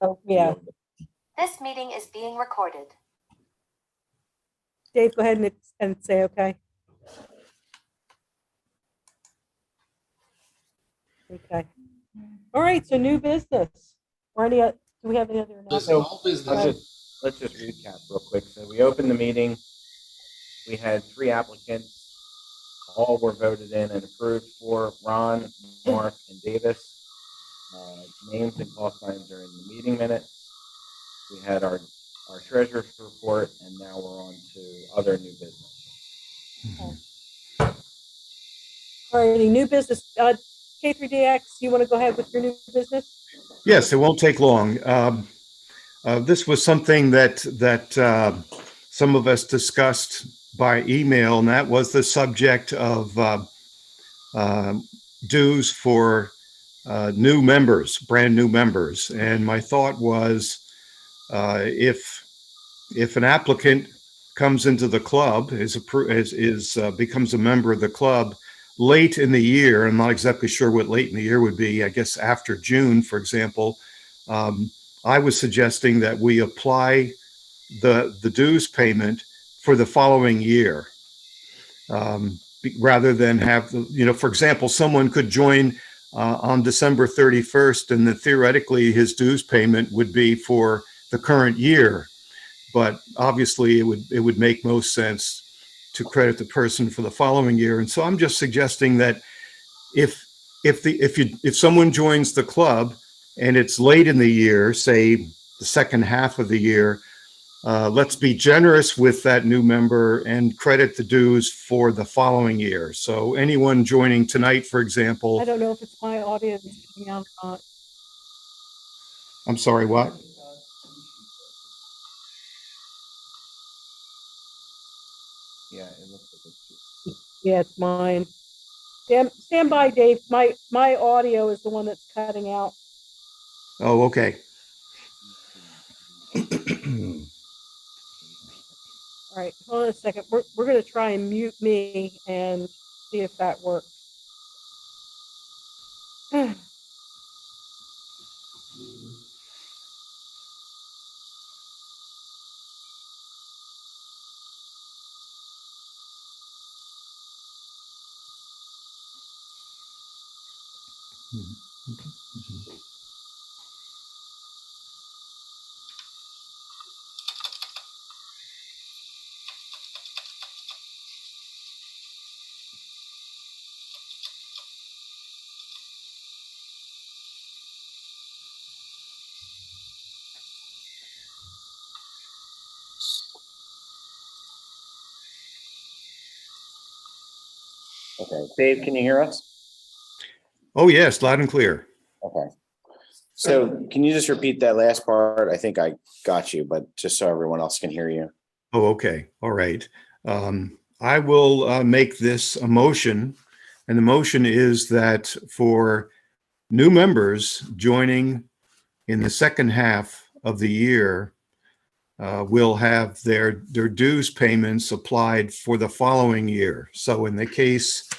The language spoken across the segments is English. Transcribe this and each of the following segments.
Oh, yeah. This meeting is being recorded. Dave, go ahead and say okay. Okay. All right, so new business. Or any, do we have any other announcements? Let's just recap real quick. So we opened the meeting. We had 3 applicants. All were voted in and approved for: Ron, Mark, and Davis. Names and call signs are in the meeting minutes. We had our treasurer's report, and now we're on to other new business. All right, any new business? K3DX, you want to go ahead with your new business? Yes, it won't take long. This was something that some of us discussed by email, and that was the subject of dues for new members, brand new members. And my thought was, if an applicant comes into the club, becomes a member of the club late in the year, I'm not exactly sure what late in the year would be, I guess after June, for example, I was suggesting that we apply the dues payment for the following year, rather than have, for example, someone could join on December 31st, and then theoretically his dues payment would be for the current year. But obviously it would make most sense to credit the person for the following year. And so I'm just suggesting that if someone joins the club and it's late in the year, say the second half of the year, let's be generous with that new member and credit the dues for the following year. So anyone joining tonight, for example. I don't know if it's my audience coming out or not. I'm sorry, what? Yeah, it looks like it's Yeah, it's mine. Stand by, Dave. My audio is the one that's cutting out. Oh, okay. All right, hold on a second. We're going to try and mute me and see if that works. Okay, Dave, can you hear us? Oh, yes, loud and clear. Okay. So can you just repeat that last part? I think I got you, but just so everyone else can hear you. Oh, okay. All right. I will make this a motion, and the motion is that for new members joining in the second half of the year, will have their dues payments applied for the following year. So in the case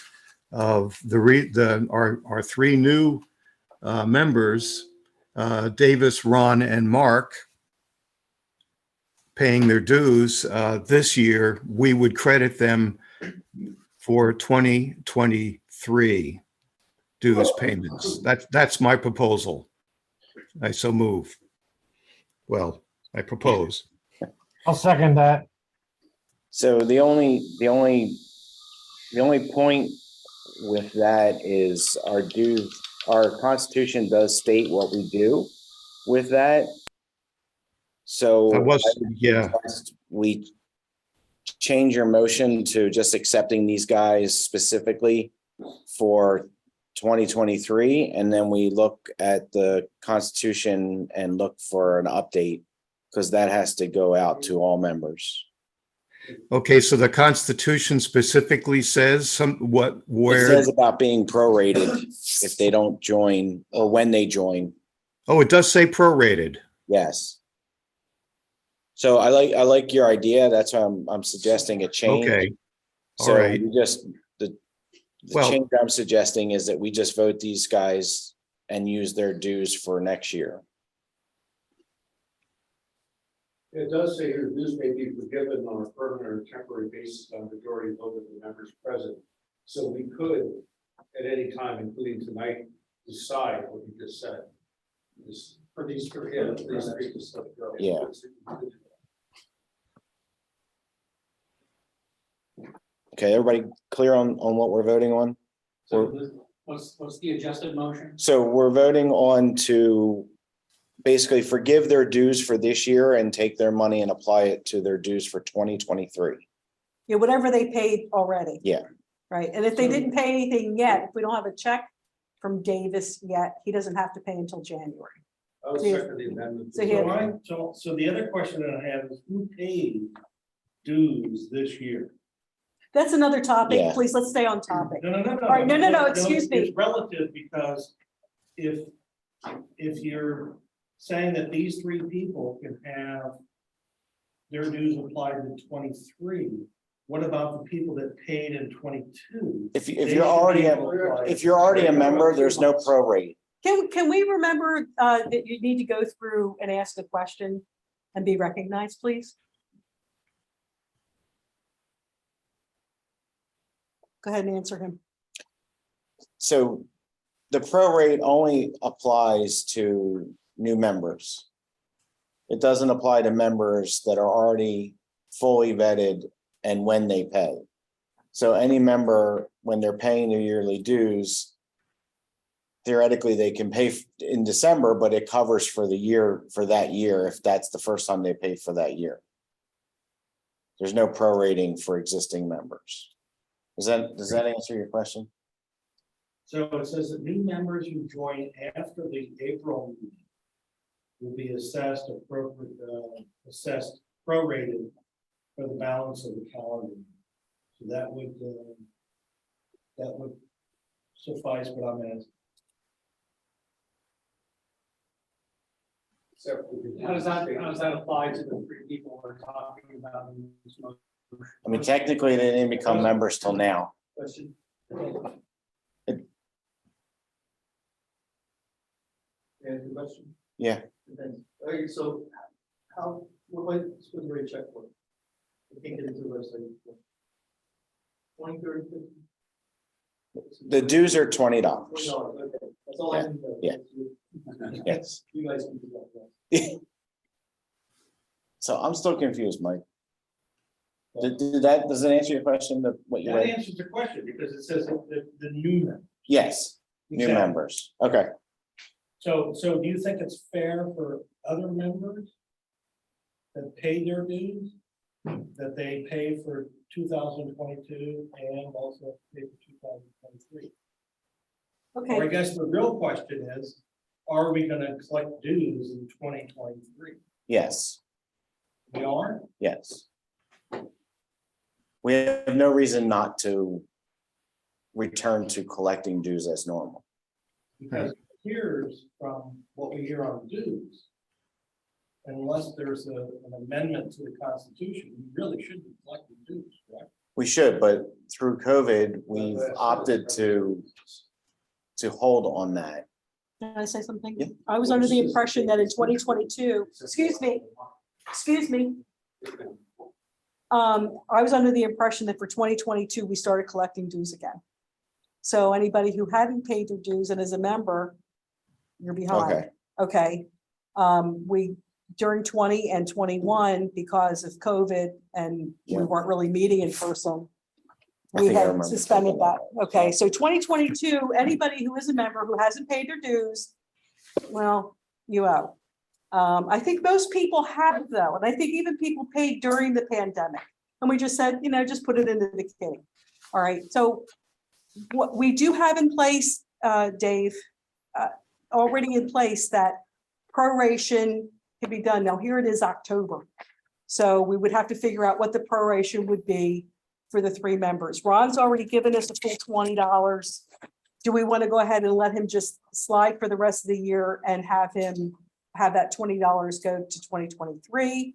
of our 3 new members, Davis, Ron, and Mark, paying their dues this year, we would credit them for 2023 dues payments. That's my proposal. I so move. Well, I propose. I'll second that. So the only point with that is our Constitution does state what we do with that. So yeah. We change your motion to just accepting these guys specifically for 2023, and then we look at the Constitution and look for an update, because that has to go out to all members. Okay, so the Constitution specifically says It says about being prorated if they don't join or when they join. Oh, it does say prorated. Yes. So I like your idea. That's why I'm suggesting a change. Okay. All So right. we just the change I'm suggesting is that we just vote these guys and use their dues for next year. It does say here, dues may be forgiven on a permanent or temporary basis on majority vote of the members present. So we could, at any time, including tonight, decide what you just said. This, for these, yeah, these three to stuff. Yeah. Okay, everybody clear on what we're voting on? What's the adjusted motion? So we're voting on to basically forgive their dues for this year and take their money and apply it to their dues for 2023. Yeah, whatever they paid already. Yeah. Right, and if they didn't pay anything yet, if we don't have a check from Davis yet, he doesn't have to pay until January. I was second the amendment. So here- So the other question that I have is who paid dues this year? That's another topic. Yeah. Please, let's stay on topic. No. All right, no, excuse me. It's relative because if you're saying that these three people can have their dues applied in 23, what about the people that paid in 22? If you're already a member, there's no prorate. Can we remember that you need to go through and ask a question and be recognized, please? Go ahead and answer him. So the prorate only applies to new members. It doesn't apply to members that are already fully vetted and when they pay. So any member, when they're paying their yearly dues, theoretically, they can pay in December, but it covers for the year, for that year, if that's the first time they paid for that year. There's no prorating for existing members. Does that answer your question? So it says that new members who join after the April meeting will be assessed prorated for the balance of the calendar. So that would suffice what I'm asking. How does that apply to the three people we're talking about in this motion? I mean, technically, they didn't become members till now. Question? Question? Yeah. Okay, so how, what might the rate check for? We can't get into the website. 20, 30, 50? The dues are $20. Okay, that's all I need to know. Yeah. Yes. You guys can do that. So I'm still confused, Mike. Does it answer your question, what you That read? answers the question because it says the new members. Yes, new Exactly. members. Okay. So do you think it's fair for other members that pay their dues, that they pay for 2022 and also pay for 2023? Or I Okay, guess the real question is, are we gonna collect dues in 2023? Yes, We are? yes. We have no reason not to return to collecting dues as normal. Because it appears from what we hear on dues, unless there's an amendment to the Constitution, we really should be collecting dues, correct? We should, but through COVID, we've opted to hold on that. can I say something? Yeah. I was under the impression that in 2022, excuse me. I was under the impression that for 2022, we started collecting dues again. So anybody who hadn't paid their dues and is a member, you're behind. Okay. Okay. We, during 20 and 21, because of COVID and Yeah. we weren't really meeting in person, I we think I had remember suspended thinking that. that. Okay, so 2022, anybody who is a member who hasn't paid their dues, well, you owe. I think most people have though, and I think even people paid during the pandemic. And we just said, just put it into the kitty. All right, so what we do have in place, Dave, already in place that proration can be done. Now, here it is October. So we would have to figure out what the proration would be for the three members. Ron's already given us a full $20. Do we want to go ahead and let him just slide for the rest of the year and have him have that $20 go to 2023?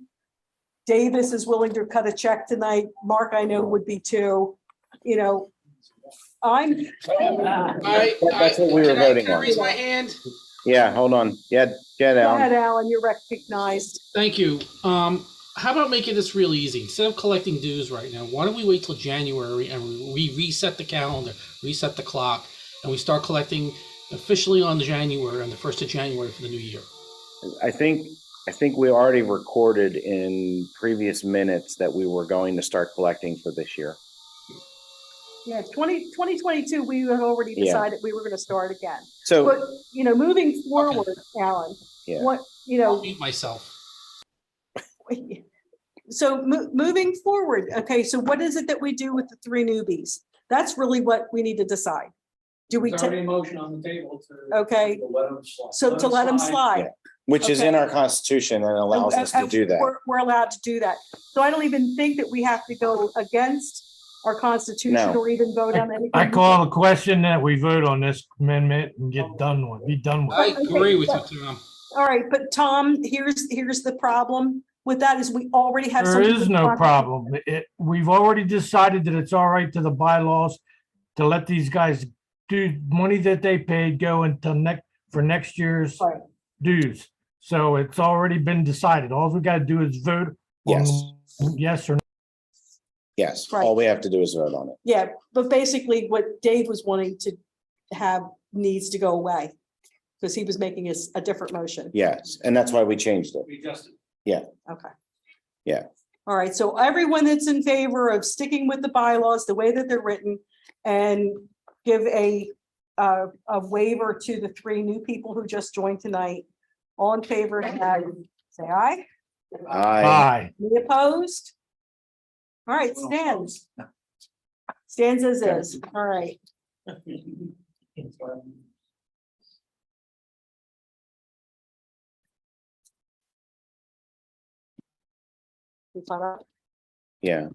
Davis is willing to cut a check tonight. Mark, I know, would be too. I'm, That's what we were voting on. Raise my hand. Yeah, hold on. Yeah, get Go out. ahead, Alan, you're recognized. Thank you. How about making this real easy? Instead of collecting dues right now, why don't we wait till January and we reset the calendar, reset the clock, and we start collecting officially on January, on the 1st of January for the new year? I think we already recorded in previous minutes that we were going to start collecting for this year. Yeah, 2022, we had already Yeah. decided we were gonna start again. So, But, moving forward, Alan, yeah, what, I'll mute myself. so moving forward, okay, so what is it that we do with the 3 newbies? That's really what we need to decide. Do we, There's already a motion on the table to. Okay. to let 'em slide. so to let them slide? Yeah. which is in our constitution and allows us to do that. We're allowed to do that. So I don't even think that we have to go against our constitution No. or even vote on anything. I call the question that we vote on this amendment and get done with, be done with. I it. agree with you, Tom. All right, but Tom, here's the problem with that is we already have. There something is to no talk about. problem. We've already decided that it's all right to the bylaws to let these guys do money that they paid go into next year's Right. dues. So it's already been decided. All we gotta do is vote Yes. on yes or no. Yes, Right. all we have to do is vote on it. Yeah, but basically what Dave was wanting to have needs to go away. Because he was making a different motion. Yes, and that's why we changed it. We adjusted. Okay. Yeah. All right, so everyone that's in favor of sticking with the bylaws, the way that they're written, and give a waiver to the 3 new people who just joined tonight. All in favor, say aye. Aye. Any opposed? All right, stands. Stands as is. All right. We caught up? Yeah.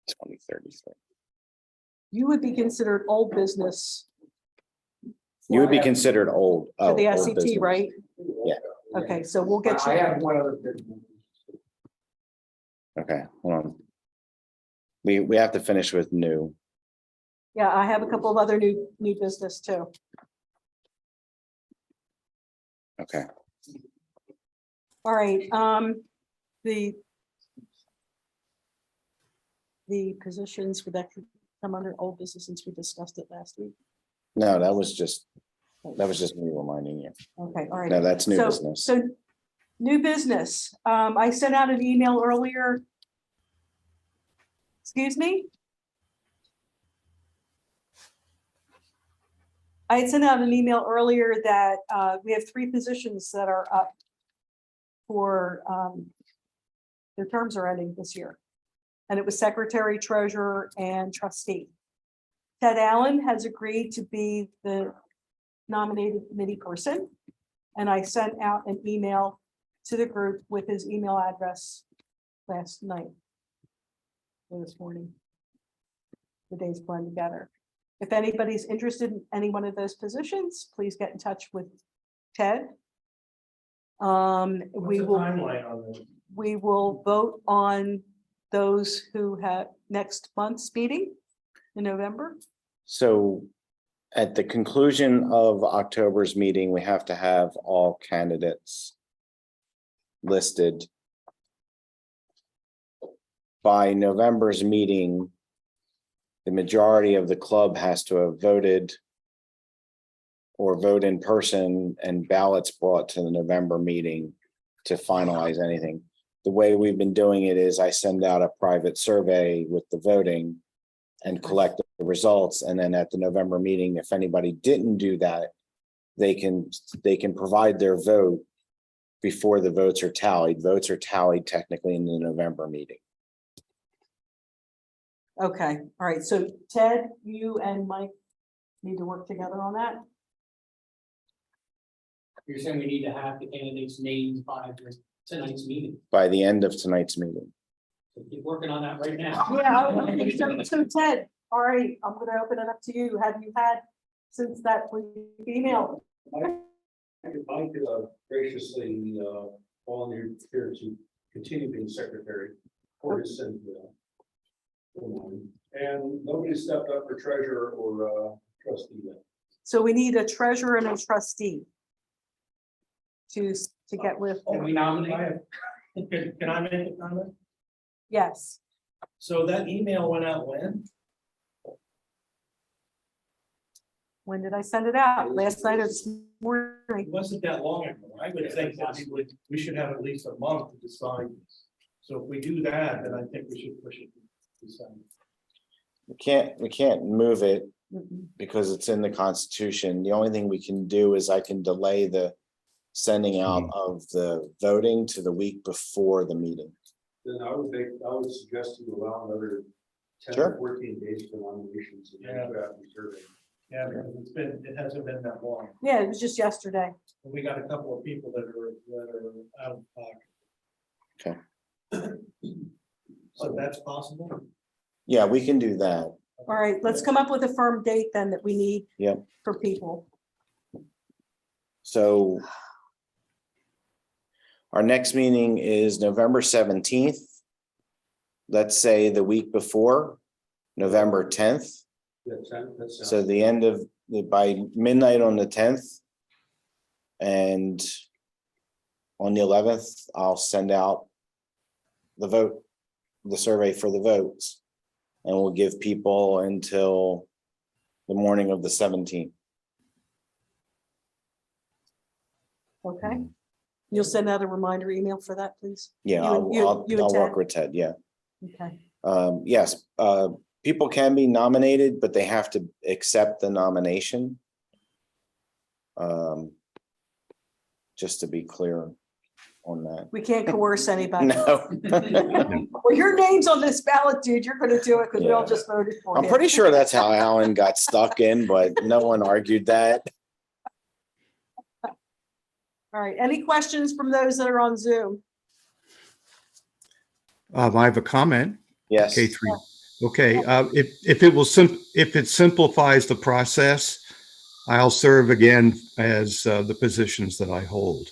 2033. You would be considered old business. You would be for- considered old. For the old SCT, business. right? Yeah. Okay, so we'll get I have you, one other thing. Okay, hold on. We have to finish with new. yeah, I have a couple of other new business too. Okay, All right, the positions would that come under old business since we discussed it last week? no, that was just me reminding you. Okay, all right. No, that's new So- business. So, new business, I sent out an email earlier. Excuse me? I had sent out an email earlier that, we have 3 positions that are up for, their terms are ending this year. And it was secretary, treasurer, and trustee. Ted Allen has agreed to be the nominated committee person. And I sent out an email to the group with his email address last night. Or this morning. The days blend together. If anybody's interested in any one of those positions, please get in touch with Ted. We will, Timeline on this. we will vote on those who have next month's meeting in November. So at the conclusion of October's meeting, we have to have all candidates listed. By November's meeting, the majority of the club has to have voted or vote in person and ballots brought to the November meeting to finalize anything. The way we've been doing it is I send out a private survey with the voting and collect the results. And then at the November meeting, if anybody didn't do that, they can provide their vote before the votes are tallied. Votes are tallied technically in the November meeting. Okay, all right, so Ted, you and Mike need to work together on that. You're saying we need to have the candidates named by tonight's meeting. By the end of tonight's meeting. So keep working on that right now. Yeah, okay, so Ted, all right, I'm gonna open it up to you. Have you had since that email? I could graciously volunteer here to continue being secretary or to send. And nobody stepped up for treasurer or trustee then. So we need a treasurer and a trustee to get with, Can we nominate? Can I make a comment? yes. So that email went out when? When did I send it out? Last night or this morning? It wasn't that long ago. I would think that we should have at least a month to decide this. So if we do that, then I think we should push it to December. We can't move it Mhm. because it's in the Constitution. The only thing we can do is I can delay the sending out of the voting to the week before the meeting. Then I would suggest you allow another 10 Sure. or 14 days for nominations and then draft the survey. Yeah, because it hasn't been that long. Yeah, it was just yesterday. We got a couple of people that are out of pocket. Okay. So that's possible? Yeah, we can do that. All right, let's come up with a firm date then that we need. Yep. For people. So our next meeting is November 17th. Let's say the week before, November 10th. That's So the end of, by midnight on the 10th. And on the 11th, I'll send out the survey for the votes. And we'll give people until the morning of the 17th. Okay. You'll send out a reminder email for that, please. Yeah, You and- I'll you and work Ted? with Ted, yeah. Okay. Yes, people can be nominated, but they have to accept the nomination. Just to be clear on that. We can't coerce anybody. No, Well, your name's on this ballot, dude. You're gonna do it because we all Yeah. just voted for I'm you. pretty sure that's how Alan got stuck in, but no one argued that. All right. Any questions from those that are on Zoom? I have a comment. Yes, K3. Okay, if it simplifies the process, I'll serve again as the positions that I hold.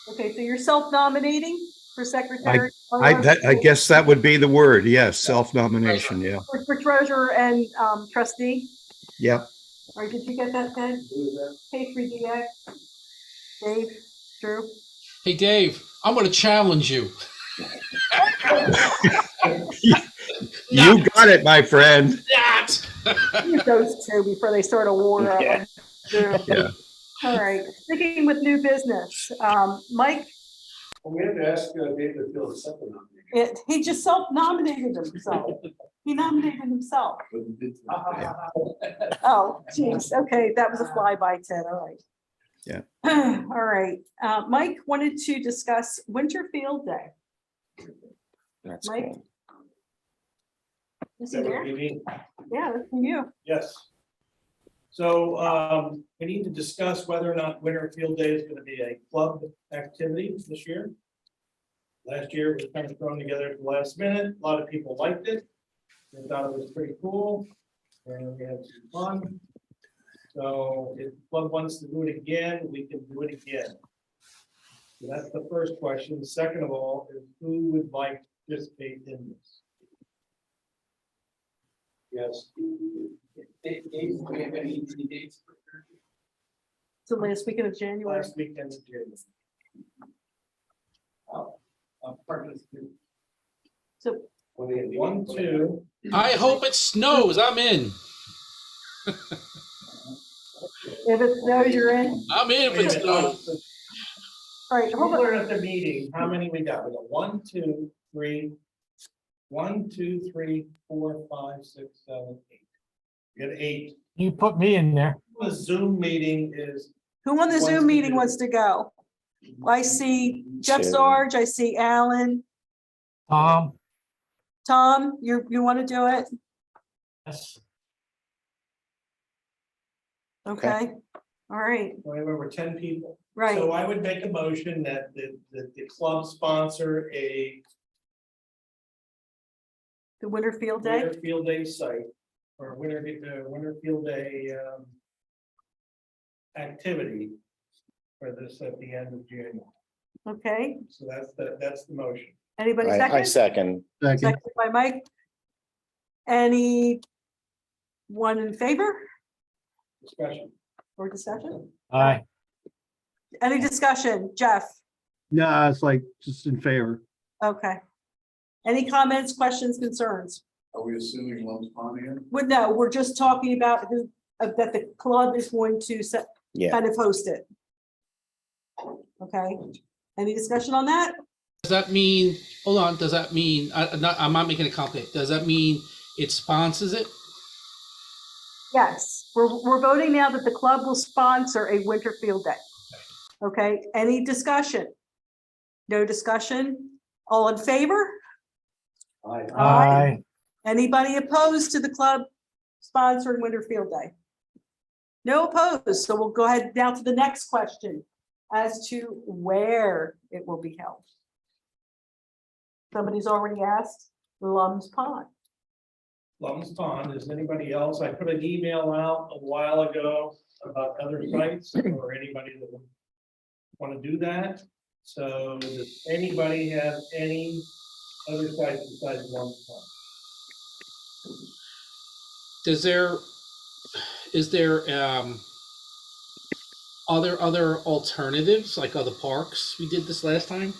Okay, so you're self-nominating for secretary? I guess that would be the word. Yes, self-nomination. Yeah. For treasurer and trustee? Yep. All right, did you get that, Ted? K3DX? Dave, Drew? Hey, Dave, I'm going to challenge you. You got it, my friend. That. Those two before they start a war. of Yeah. them. Yeah. All right, sticking with new business, Mike, Well, we have to ask David to fill the second nomination. he just self-nominated himself. He nominated himself. Oh, geez, okay, that was a flyby, Ted, all right. Yeah. All right, Mike wanted to discuss Winter Field Day. that's Mike? cool. Is he That would there? be me. Yeah, that's from you. Yes. So we need to discuss whether or not Winter Field Day is going to be a club activity this year. Last year it was kind of thrown together at the last minute. A lot of people liked it. They thought it was pretty cool. And we had some fun. So if the club wants to do it again, we can do it again. So that's the first question. Second of all, is who would like to participate in this? Yes. So last weekend of January. Last weekend of January. So, One, two. I hope it snows. I'm in. if it snows, you're in. I'm in if it snows. All right, hold People on. are at the meeting, how many we got? We got 1, 2, 3. 1, 2, 3, 4, 5, 6, 7, 8. We got 8. You put me in there. The Zoom meeting is, Who on the Wants Zoom to meeting do- wants to go? I see Jeff Two. Sarge, I see Alan. Tom, you want to do it? Yes. Okay, all right, we're 10 people. right. So I would make a motion that the club sponsor a The Winter Field Day, Winter Field Day site or Winter Field Day activity for this at the end of January. okay. So that's the motion. Anybody I second? second. Second by Mike. Any One in favor Discussion. or discussion? Aye. Any discussion? Jeff? No, it's like just in favor. Okay. Any comments, questions, concerns? Are we assuming Lum's Pond again? Well, no, we're just talking about who, that the club is going to set, Yeah, kind of host it. Okay, any discussion on that? Does that mean, hold on, does that mean, I'm not making it complicated. Does that mean it sponsors it? Yes, we're voting now that the club will sponsor a winter field day. Okay, any discussion? No discussion? All in favor? Aye. Aye. Anybody opposed to the club sponsoring winter field day? No opposed, so we'll go ahead now to the next question as to where it will be held. Somebody's already asked, Lum's Pond. Lum's Pond, is anybody else? I put an email out a while ago about other sites or anybody that would want to do that. So does anybody have any other sites besides Lum's Pond? Is there other alternatives like other parks? We did this last time.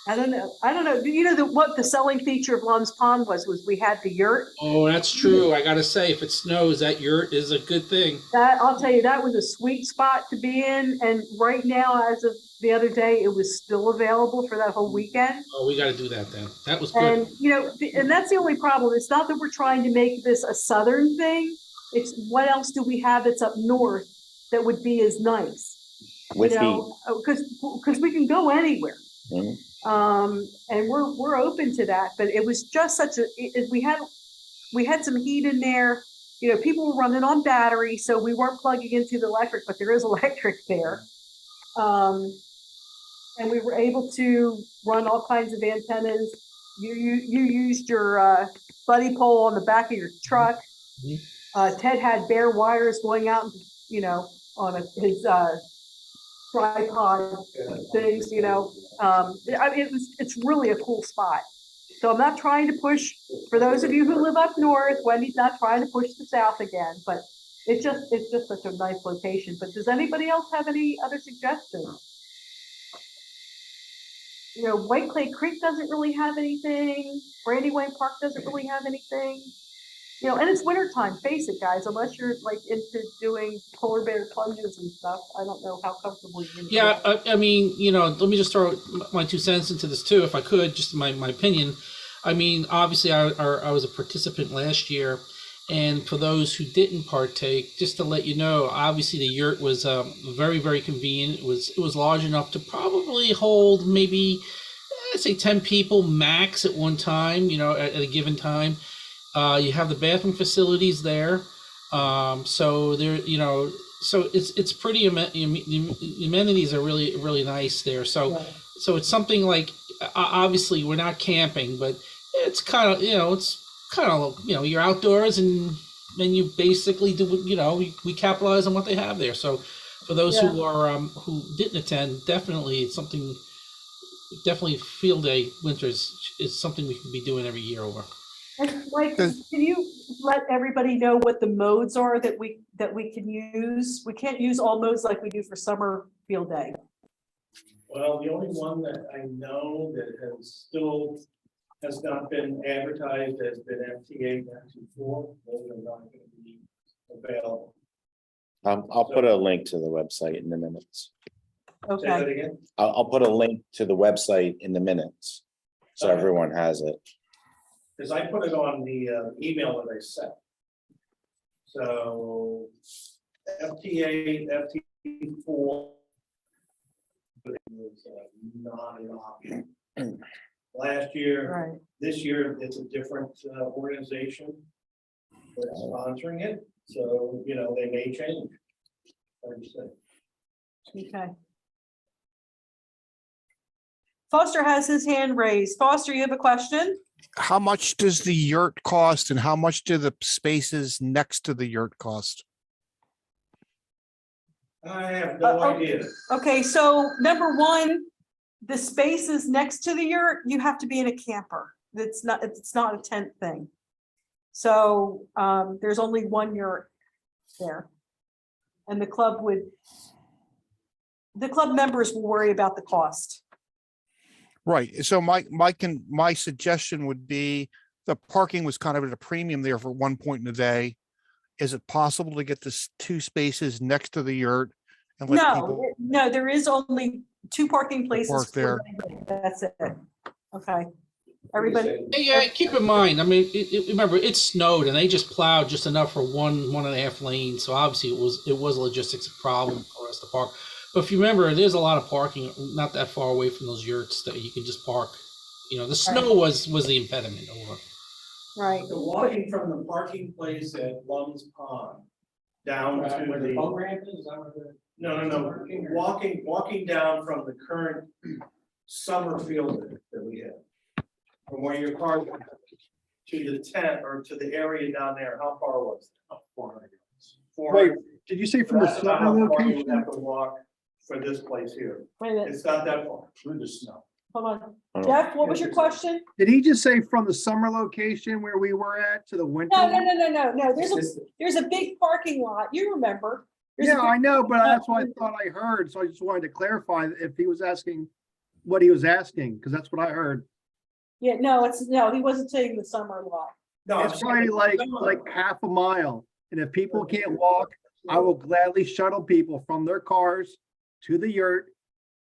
I don't know. Do you know what the selling feature of Lum's Pond was we had the yurt? Oh, that's true. I gotta say, if it snows, that yurt is a good thing. That, I'll tell you, that was a sweet spot to be in, and right now, as of the other day, it was still available for that whole weekend. Oh, we gotta do that then. That was good. And, you know, and that's the only problem. It's not that we're trying to make this a southern thing. It's what else do we have that's up north that would be as nice? with You the, know, because we can go anywhere. Mhm. And we're open to that, but it was just such a, we had some heat in there, you know, people were running on battery, so we weren't plugging into the electric, but there is electric there. And we were able to run all kinds of antennas. You used your buddy pole on the back of your truck. Ted had bare wires going out, you know, on his tripod things, you know. I mean, it's really a cool spot. So I'm not trying to push, for those of you who live up north, Wendy's not trying to push the south again, but it's just such a nice location. But does anybody else have any other suggestions? You know, White Clay Creek doesn't really have anything. Brandywine Park doesn't really have anything. You know, and it's wintertime, face it, guys, unless you're like into doing polar bear plunges and stuff. I don't know how comfortable you're gonna be. Yeah, I mean, you know, let me just throw my 2 cents into this too, if I could, just my opinion. I mean, obviously, I was a participant last year, and for those who didn't partake, just to let you know, obviously the yurt was very, very convenient. It was large enough to probably hold maybe, I'd say 10 people max at one time, you know, at a given time. You have the bathroom facilities there, so there, you know, so it's pretty. The amenities are really, really nice there. So, Right. so it's something like, obviously we're not camping, but it's kind of, you know, you're outdoors and then you basically do, you know, we capitalize on what they have there. So, for those who are who didn't attend, definitely it's something. Definitely, field day winters is something we could be doing every year over. And, like, can you let everybody know what the modes are that we can use? We can't use all modes like we do for summer field day. Well, the only one that I know that has not been advertised has been FTA 94. Those are not going to be available. I'll put a link to the website in the minutes. Say that Okay, again? I'll put a link to the website in the minutes, so Okay. everyone has it. Because I put it on the email that I sent. So FTA, FT4. But it was not an option. Last year, right. this year, it's a different organization that's sponsoring it, so, you know, they may change. Hard to say. Okay. Foster has his hand raised. Foster, you have a question? How much does the yurt cost and how much do the spaces next to the yurt cost? I have no idea. Okay, so number one, the spaces next to the yurt, you have to be in a camper. It's not a tent thing. So there's only one yurt there. And the club members will worry about the cost. Right. So my suggestion would be the parking was kind of at a premium there for one point in the day. Is it possible to get this 2 spaces next to the yurt and let No, people no, there is only 2 parking places. park there? That's it. Okay. Everybody, Yeah, keep in mind, I mean, remember, it snowed and they just plowed just enough for 1.5 lanes. So obviously it was a logistics problem for us to park. But if you remember, there's a lot of parking not that far away from those yurts that you can just park. You know, the snow was the impediment over. right. So walking from the parking place at Lum's Pond down to the. boat ramp is, that where the? No. Walking down from the current summer field that we have. From where your car went to the tent or to the area down there, how far was it? 400 yards. 400. Did you say from the That's about summer how far you would location? have to walk for this place here. Wait a minute, It's not that far through the snow. hold on. Jeff, what was your question? Did he just say from the summer location where we were at to the winter? No, one? no. There's a big parking lot. You remember. There's a Yeah, big- I know, but that's what I thought I heard. So I just wanted to clarify if he was asking what he was asking, because that's what I heard. Yeah, no, he wasn't saying the summer lot. No, It's probably like half a mile. And if people can't walk, I will gladly shuttle people from their cars to the yurt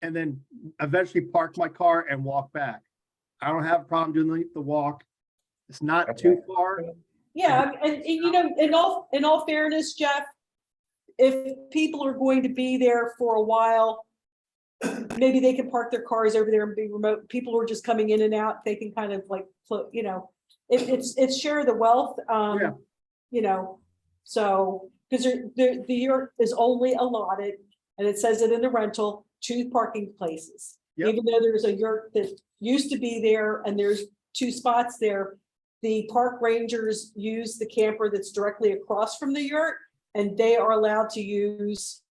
and then eventually park my car and walk back. I don't have a problem doing the walk. It's not too far. Yeah, and you know, in all fairness, Jeff, if people are going to be there for a while, maybe they can park their cars over there and be remote. People who are just coming in and out, they can kind of like, you know, it's share the wealth. Yeah. You know, so, because the yurt is only allotted, and it says it in the rental, 2 parking places. Yep. Even though there's a yurt that used to be there and there's 2 spots there, the park rangers use the camper that's directly across from the yurt, and they are allowed to use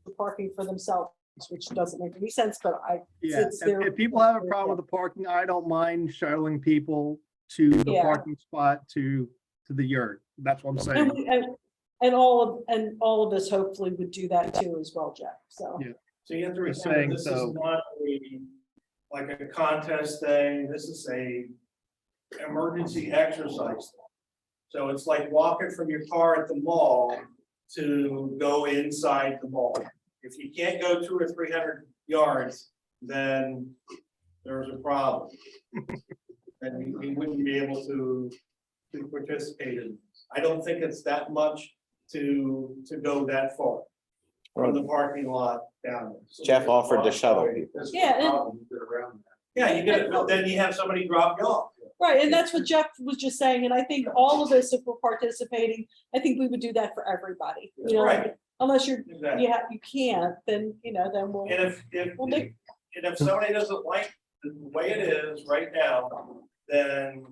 the parking for themselves, which doesn't make any sense, but Yeah, It's their- if people have a problem with the parking, I don't mind shuttling people to the Yeah. parking spot to the yurt. That's what I'm and, saying. and all of us hopefully would do that too as well, Jeff, so. Yeah. So you have to Just remember, saying, this is so- not like a contest thing, this is a emergency exercise. So it's like walking from your car at the mall to go inside the mall. If you can't go 200 or 300 yards, then there's a problem. And we wouldn't be able to participate in. I don't think it's that much to go that far from the parking lot down there. Jeff offered to shuttle people. Yeah, and- Problem, get around that. Yeah, you get it, but then you have somebody drop you off. Right, and that's what Jeff was just saying, and I think all of us, if we're participating, I think we would do that for everybody, you know, Right. unless Exactly. you can't, then, you know, then we'll. And if Well, they- somebody doesn't like the way it is right now, then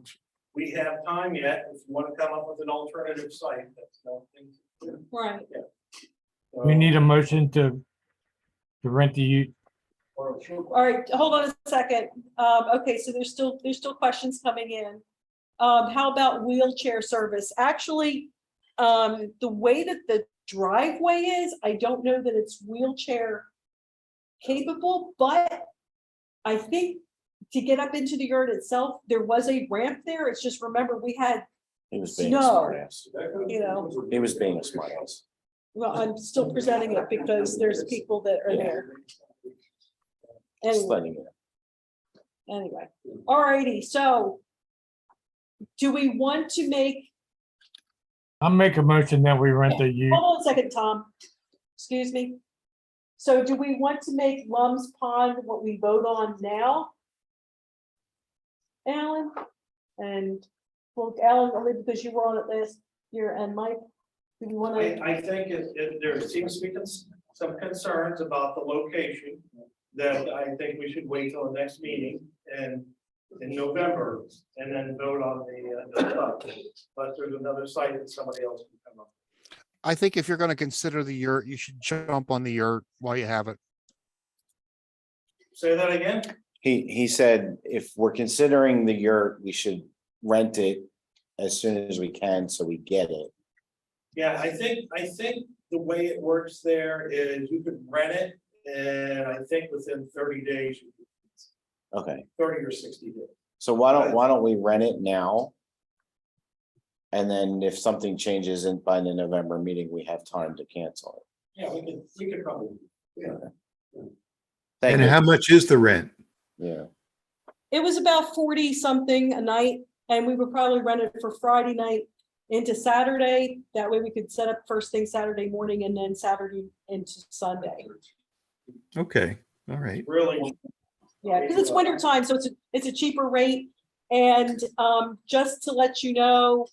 we have time yet, if you want to come up with an alternative site, that's nothing. Right, We need a motion to rent the ute. all right, hold on a second, okay, so there's still questions coming in. How about wheelchair service? Actually, the way that the driveway is, I don't know that it's wheelchair capable, but I think to get up into the yurt itself, there was a ramp there. It's just, remember, we had, He was being a Snow. smartass. you know, He was being a smartass. well, I'm still presenting it because there's people that are there. Just Anyway, letting you know. anyway, alrighty, so do we want to make, I'll make a motion that we rent the ute. hold on a second, Tom, excuse me. So do we want to make Lum's Pond what we vote on now? Alan? And, well, Alan, only because you were on it last year, and Mike, do you want to? I think there seems to be some concerns about the location that I think we should wait till the next meeting and in November and then vote on the site. But there's another site that somebody else can come up. I think if you're going to consider the yurt, you should jump on the yurt while you have it. Say that again? He said, if we're considering the yurt, we should rent it as soon as we can, so we get it. Yeah, I think the way it works there is you could rent it, and I think within 30 days, Okay, 30 or 60 days. so why don't we rent it now? And then if something changes by the November meeting, we have time to cancel it. Yeah, we could probably, yeah. Thank And you. how much is the rent? Yeah, It was about 40 something a night, and we would probably rent it for Friday night into Saturday. That way we could set up first thing Saturday morning and then Saturday into Sunday. Okay, all right. Really, Yeah, because it's winter time, so it's a cheaper rate. And just to let you know,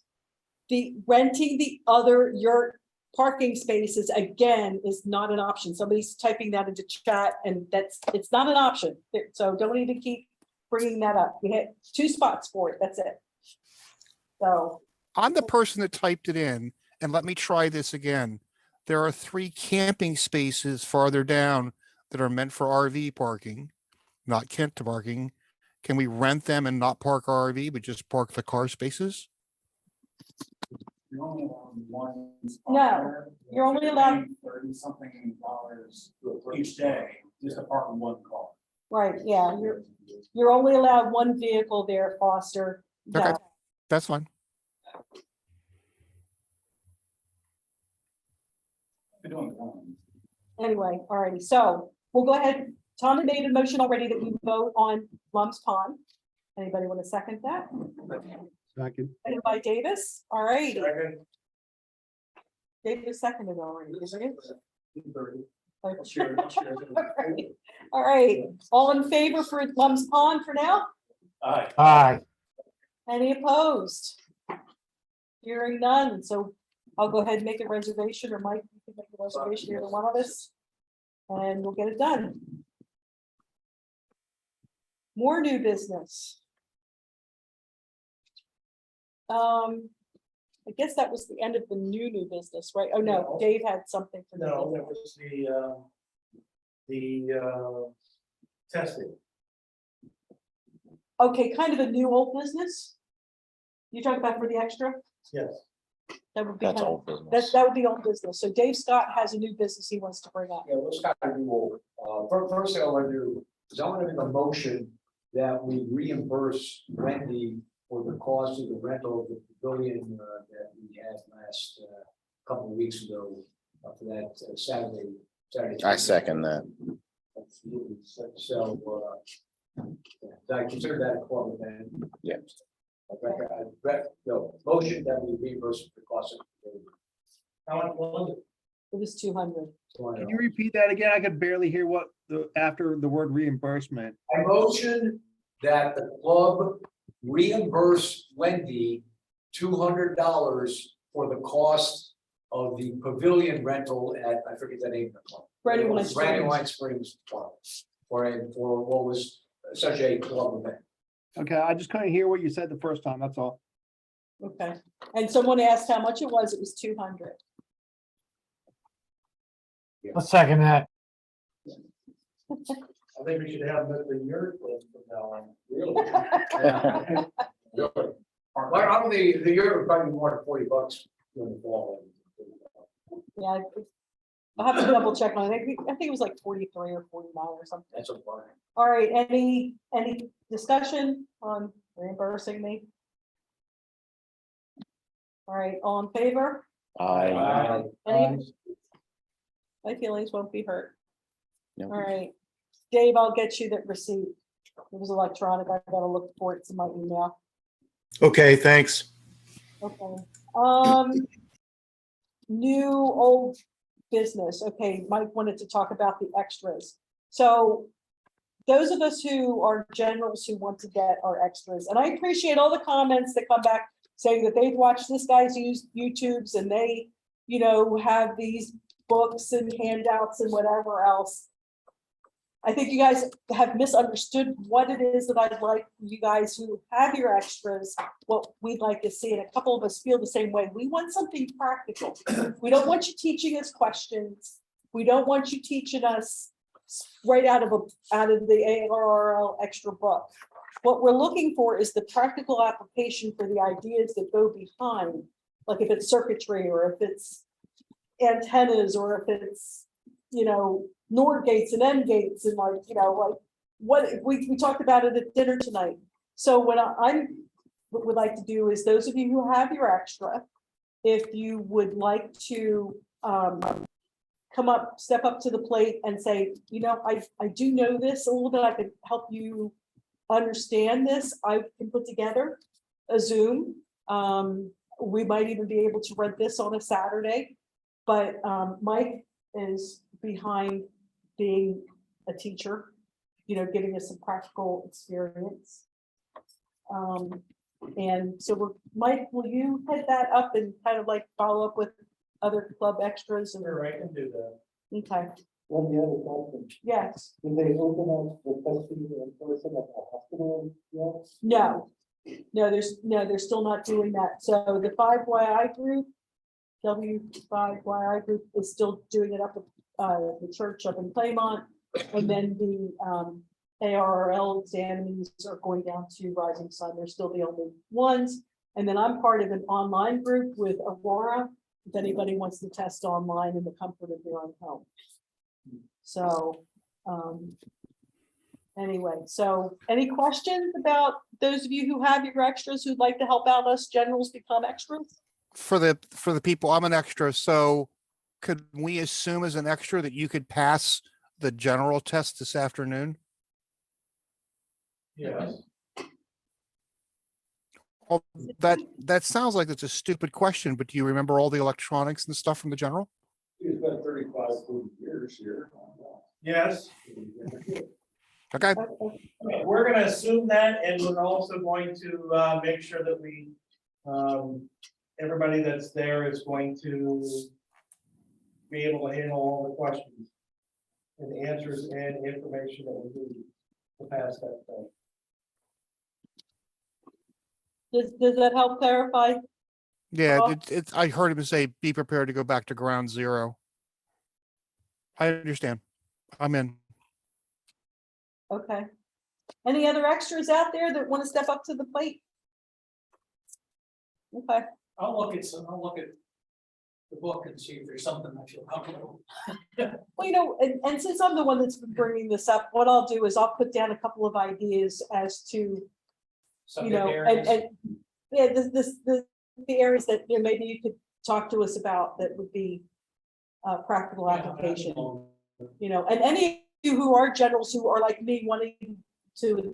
the renting the other yurt parking spaces again is not an option. Somebody's typing that into chat, and it's not an option. So don't even keep bringing that up. We had 2 spots for it. That's it. So I'm the person that typed it in, and let me try this again. There are 3 camping spaces farther down that are meant for RV parking, not Kent parking. Can we rent them and not park our RV, but just park the car spaces? No, you're only allowed, $30-something each day, just to park in one car. right, yeah, you're only allowed 1 vehicle there, Foster. Okay. No. That's fine. Anyway, all righty, so we'll go ahead. Tom had made a motion already that we vote on Lum's Pond. Anybody want to second that? Second. Seconded by Davis, all right. second, Davis seconded already, isn't it? sure. All right, all in favor for Lum's Pond for now? Aye. Any opposed? Hearing none, so I'll go ahead and make a reservation, or Mike, you can make a reservation, either one of us. And we'll get it done. More new business. I guess that was the end of the new business, right? Oh, no, No. Dave had something for No, me. that was the testing. Okay, kind of a new old business? You talk about for the extra? Yes. That would be that's kind all of, business. that would be old business. So Dave Scott has a new business he wants to bring up. Yeah, let's kind of do over. First thing I want to do is I want to make a motion that we reimburse Wendy for the cost of the rental of the pavilion that we had last couple of weeks ago for that Saturday. I second that. So, I consider that a club event. Yeah. No, motion that we reimburse the cost of the pavilion. How much was it? It was 200. Can you repeat that again? I could barely hear what after the word reimbursement. I motion that the club reimburse Wendy $200 for the cost of the pavilion rental at, I forget the name of the club. Brandywine Springs. Brandywine Springs Club, for what was such a club event. Okay, I just couldn't hear what you said the first time, that's all. Okay, and someone asked how much it was 200. I'll second that. I think we should have the yurt list from now on. Really? Yeah. Really. Well, I don't think the year would probably be more than $40 during the fall. Yeah, I'll have to double check on it. I think it was like 43 or 49 or something. That's a fine. All right, any discussion on reimbursing me? All right, all in favor? I, Any? My feelings won't be hurt. no. All right, Dave, I'll get you that receipt. It was electronic. I gotta look for it. It's in my email. Okay, thanks. Okay. New old business. Okay, Mike wanted to talk about the extras. So those of us who are generals who want to get our extras, and I appreciate all the comments that come back saying that they've watched this guy's YouTubes and they, have these books and handouts and whatever else. I think you guys have misunderstood what it is that I'd like you guys who have your extras, what we'd like to see. And a couple of us feel the same way. We want something practical. We don't want you teaching us questions. We don't want you teaching us right out of the ARRL extra book. What we're looking for is the practical application for the ideas that go behind, like if it's circuitry or if it's antennas or if it's, NOR gates and N gates and what we talked about it at dinner tonight. So what I would like to do is those of you who have your extra, if you would like to step up to the plate and say, I do know this a little bit, I could help you understand this. I can put together a Zoom. We might even be able to rent this on a Saturday, but Mike is behind being a teacher, giving us some practical experience. And so Mike, will you head that up and kind of like follow up with other club extras? And Sure, I can do that. okay, One the other question, yes, did they open up the testing in person at the hospital yet? no, they're still not doing that. So the 5YI group, W5YI group is still doing it up at the church up in Claymont. And then the ARRL examinees are going down to Rising Sun. They're still the only ones. And then I'm part of an online group with Aurora, if anybody wants to test online in the comfort of their own home. So anyway, so any questions about those of you who have your extras who'd like to help out us generals become extras? For the people, I'm an extra, so could we assume as an extra that you could pass the general test this afternoon? Yes. Well, that sounds like it's a stupid question, but do you remember all the electronics and stuff from the general? He's been 35, 40 years here. Yes, Okay, we're gonna assume that, and we're also going to make sure that we, everybody that's there is going to be able to handle all the questions and the answers and information that we need to pass that thing. Does that help clarify? yeah, Well- I heard him say, be prepared to go back to ground zero. I understand. I'm in. Okay. Any other extras out there that want to step up to the plate? Okay, I'll look at the book and see if there's something I feel comfortable. well, and since I'm the one that's been bringing this up, what I'll do is I'll put down a couple of ideas as to, Subject areas. and yeah, the areas that, maybe you could talk to us about that would be practical application. And any of you who are generals who are like me wanting to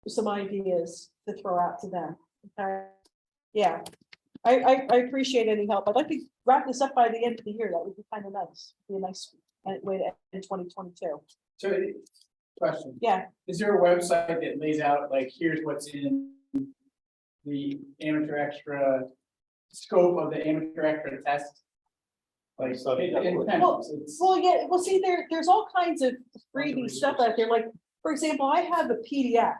some ideas to throw out to them. Okay. Yeah, I appreciate any help. I'd like to wrap this up by the end of the year. That would be kind of nice. Be a nice way to end 2022. So, question, Yeah, is there a website that lays out, like, here's what's in the amateur extra scope of the amateur extra test? Like, so see, there's all kinds of freebie stuff out there. Like, for example, I have a PDF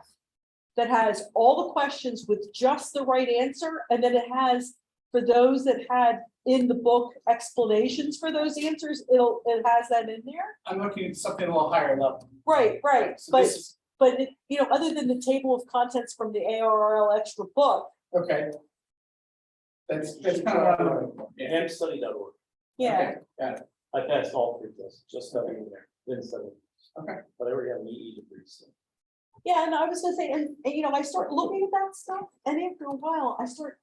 that has all the questions with just the right answer, and then it has, for those that had in the book explanations for those answers, it has that in there. I'm looking at something a little higher level. Right, So but this is- but other than the table of contents from the ARRL extra book, Okay. That's kind of what I'm looking for. Hamstudy.org. yeah. Okay, got it. I passed all three tests, just nothing in there. Didn't study. Okay. But I already have an EE degree, so. Yeah, and I was gonna say, and I start looking at that stuff, and after a while, I start,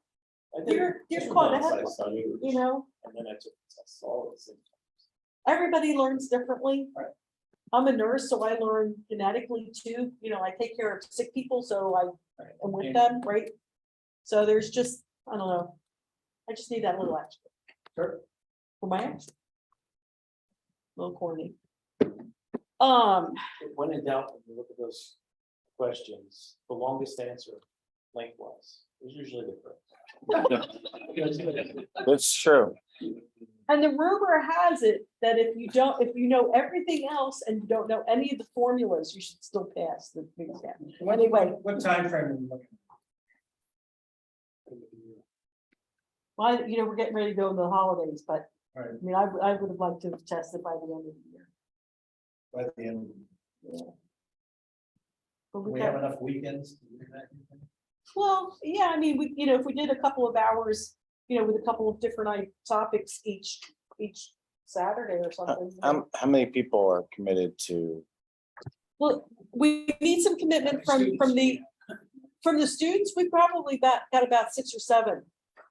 I did You're two caught months ahead, I studied, you know, And then I took the tests all at the same time. everybody learns differently. Right. I'm a nurse, so I learn genetically too. I take care of sick people, so I am with them, right? So there's just, I don't know. I just need that little extra. Sure. For my extra. A little corny. When in doubt, when you look at those questions, the longest answer lengthwise is usually the correct. That's true. And the rumor has it that if you know everything else and you don't know any of the formulas, you should still pass the exam. Anyway, What time frame are you looking well, we're getting ready to go into the holidays, but Right. I mean, I would have liked to have tested by the end of the year. By the end, But we have enough weekends to do that. Well, yeah, I mean, we, you know, if we did a couple of hours, you know, with a couple of different topics each Saturday or something. How many people are committed to? Well, we need some commitment from the students. We probably got about 6 or 7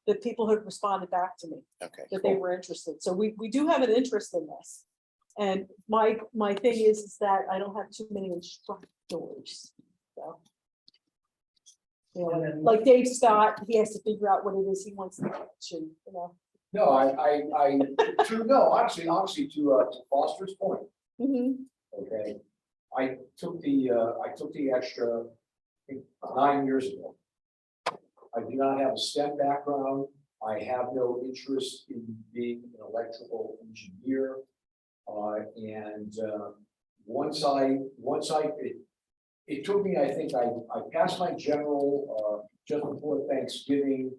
that people have responded back to me Okay. that they were interested. So we do have an interest in this. And my thing is that I don't have too many instructors. So. You know, like Dave Scott, he has to figure out what it is he wants to teach and, you know. No, honestly, to Foster's point, okay. I took the extra, I think, 9 years ago. I do not have a STEM background. I have no interest in being an electrical engineer. It took me, I think I passed my general, just before Thanksgiving,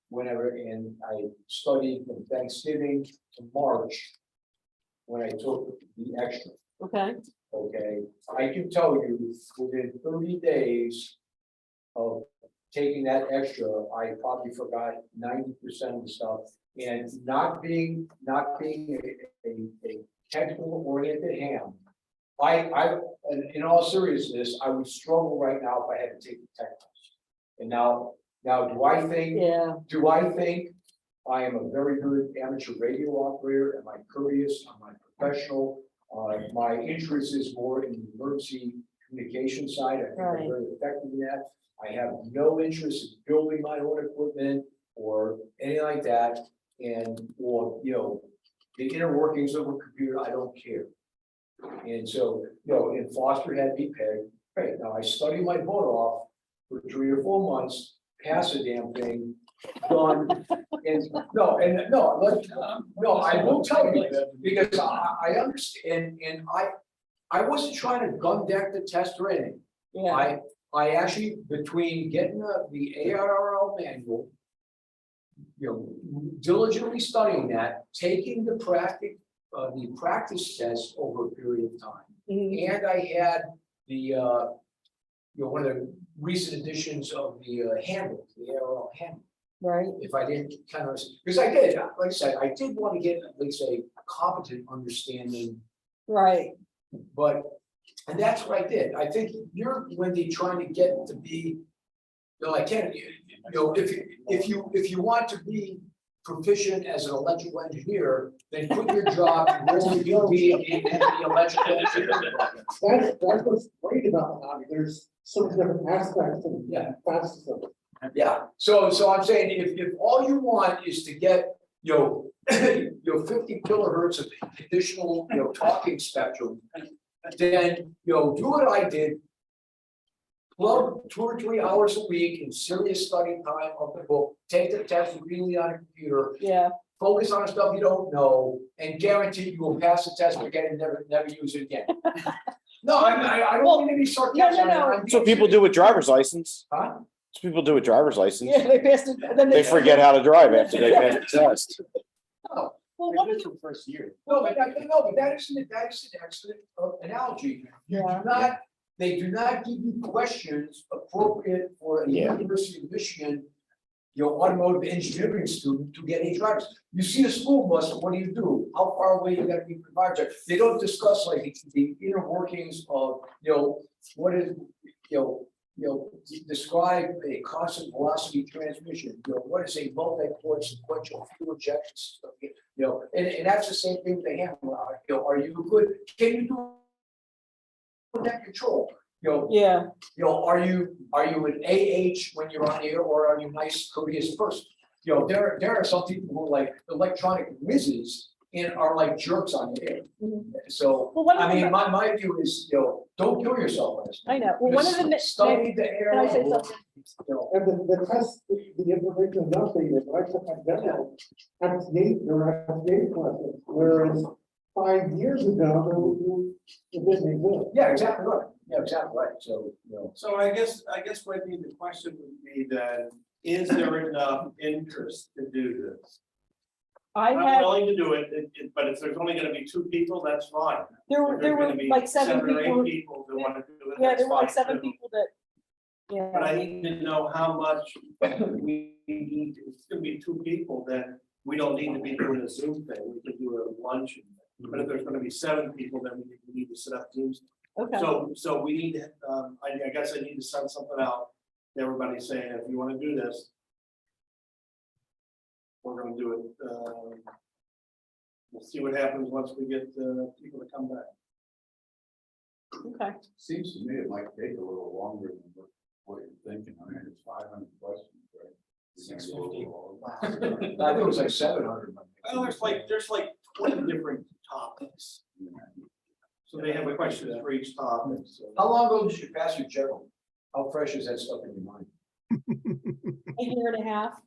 whenever, and I studied from Thanksgiving to March when I took the extra. Okay. Okay, I can tell you, within 30 days of taking that extra, I probably forgot 90% of the stuff. And not being a technical oriented ham, and in all seriousness, I would struggle right now if I had to take the tech test. And now, do I think? Yeah. Do I think I am a very good amateur radio operator? Am I courteous? Am I professional? My interest is more in the emergency communication side. I think I'm very effective in that. I have no interest in building my own equipment or anything like that. Or, you know, the inner workings of a computer, I don't care. And so, you know, and Foster had me pegged. Great. Now I studied my butt off for 3 or 4 months, pass the damn thing, done. And I will tell you, because I understand, and I wasn't trying to gun deck the test or anything. Yeah. I actually, between getting the ARRL manual, you know, diligently studying that, taking the practice test over a period of time. And I had the, you know, one of the recent editions of the handbook, the ARRL handbook. Right. If I didn't kind of, because I did, like I said, I did want to get at least a competent understanding. Right. And that's what I did. I think you're, Wendy, trying to get to be, you know, like, Ken, you know, if you want to be proficient as an electrical engineer, then quit your job and really be an electrical engineer. That's what's great about the hobby. There's so many different aspects and facets of it. Yeah, so I'm saying if all you want is to get, you know, 50 kilohertz of additional, you know, talking spectrum, then, you know, do what I did. Plug 2 or 3 hours a week in serious study time of the book, take the test really on a computer. Yeah. Focus on stuff you don't know, and guarantee you will pass the test again and never use it again. No, I don't mean to be sarcastic. No. So people do with driver's license. Huh? So people do with driver's license. Yeah, they passed it. And then They forget how to drive after they pass the test. No. Well, what is the first year? No, but that is an excellent analogy. They do not give you questions appropriate for a University of Michigan, you know, automotive engineering student to get a driver's. You see a school bus, what do? How far away you gotta be from fire truck? They don't discuss like the inner workings of, you know, what is, you know, describe a constant velocity transmission. You know, what is a multi-port sequential fuel injection system? You know, and that's the same thing they have. You know, are you good? Can you do that control? You know, you know, are you an AH when you're on the air, or are you nice, courteous person? You know, there are some people who are like electronic whizzes and are like jerks on the air. So, I mean, my view is, you know, don't kill yourself. I know. Well, one of the study the air. Can I say something? You know, And the test, the information is updated, I took my demo, there are 8 questions, whereas 5 years ago, it didn't exist. Yeah, exactly right. Yeah, exactly right. So, you know. So I guess maybe the question would be that, is there enough interest to do this? I I'm had, willing to do it, but if there's only gonna be 2 people, that's fine. there If were there's gonna be like 7 or 8 people, people who wanna do it. yeah, that's there were like fine 7 too. people that, But I yeah, need to know how much we need, if it's gonna be 2 people, then we don't need to be doing a Zoom thing, we can do a luncheon. But if there's gonna be 7 people, then we need to set up Zooms. okay. So we need, to, I guess I need to send something out, to everybody saying, if you wanna do this, we're gonna do it, we'll see what happens once we get, people to come back. Okay, Seems to me it might take a little longer than what you're thinking. I mean, it's 500 questions, right? 650. I think it was like 700. Well, there's like 20 different topics. So they have a question for each topic, so. How long ago did you pass your general? How fresh is that stuff in your mind? a year and a half.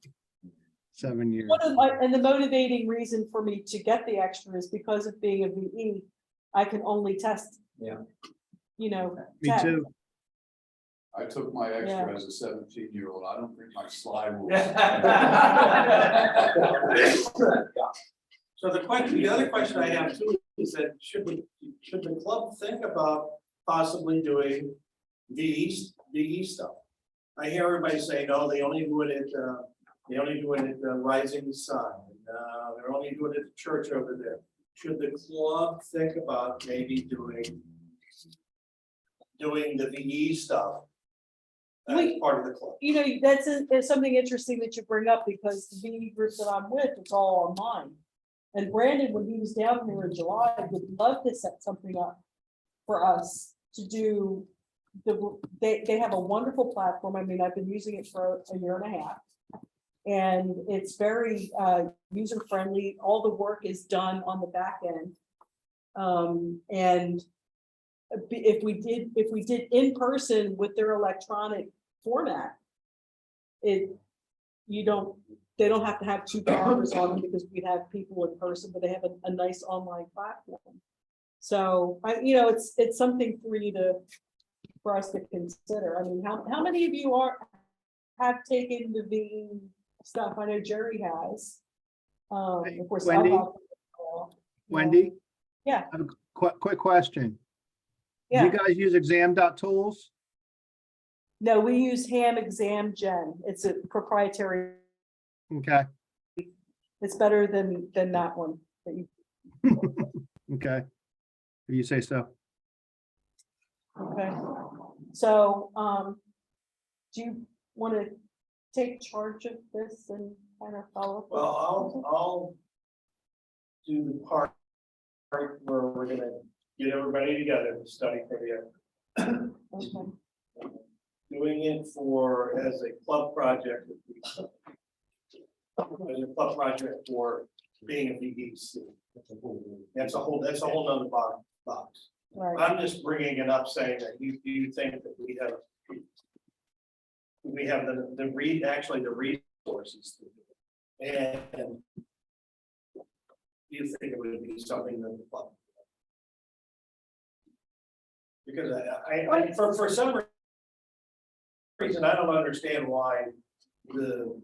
7 years. And the motivating reason for me to get the extra is because of being a VE, I can only test. Yeah. You know. Me 10. too. I took my extra Yeah. as a 17-year-old. I don't think my slide will. So the other question I have too is that should the club think about possibly doing VE stuff? I hear everybody say, no, they only do it at Rising Sun, they're only doing it at the church over there. Should the club think about maybe doing the VE stuff as We- part of the club? You know, it's something interesting that you bring up because the VE group that I'm with, it's all online. And Brandon, when he was down here in July, would love to set something up for us to do. They have a wonderful platform. I mean, I've been using it for a year and a half. And it's very user friendly. All the work is done on the back end. And if we did in person with their electronic format, they don't have to have 2 cameras on them because we have people in person, but they have a nice online platform. So it's something for us to consider. I mean, how many of you have taken the VE stuff? I know Jerry has. Of course, Wendy? Wendy? Yeah. I have a quick question. Do Yeah. you guys use exam.tools? No, we use Ham Exam Gen. It's a proprietary. Okay, It's better than that one. That you, okay. If you say so. okay. So, do you want to take charge of this and kind of follow up? Well, I'll do the part where we're gonna get everybody together to study for the, Okay. doing it as a club project. As a club project for being a VEC. That's a whole nother box. Right. I'm just bringing it up saying that you think that we have the resources to do it. And you think it would be something that the club. Because I for some reason, I don't understand why the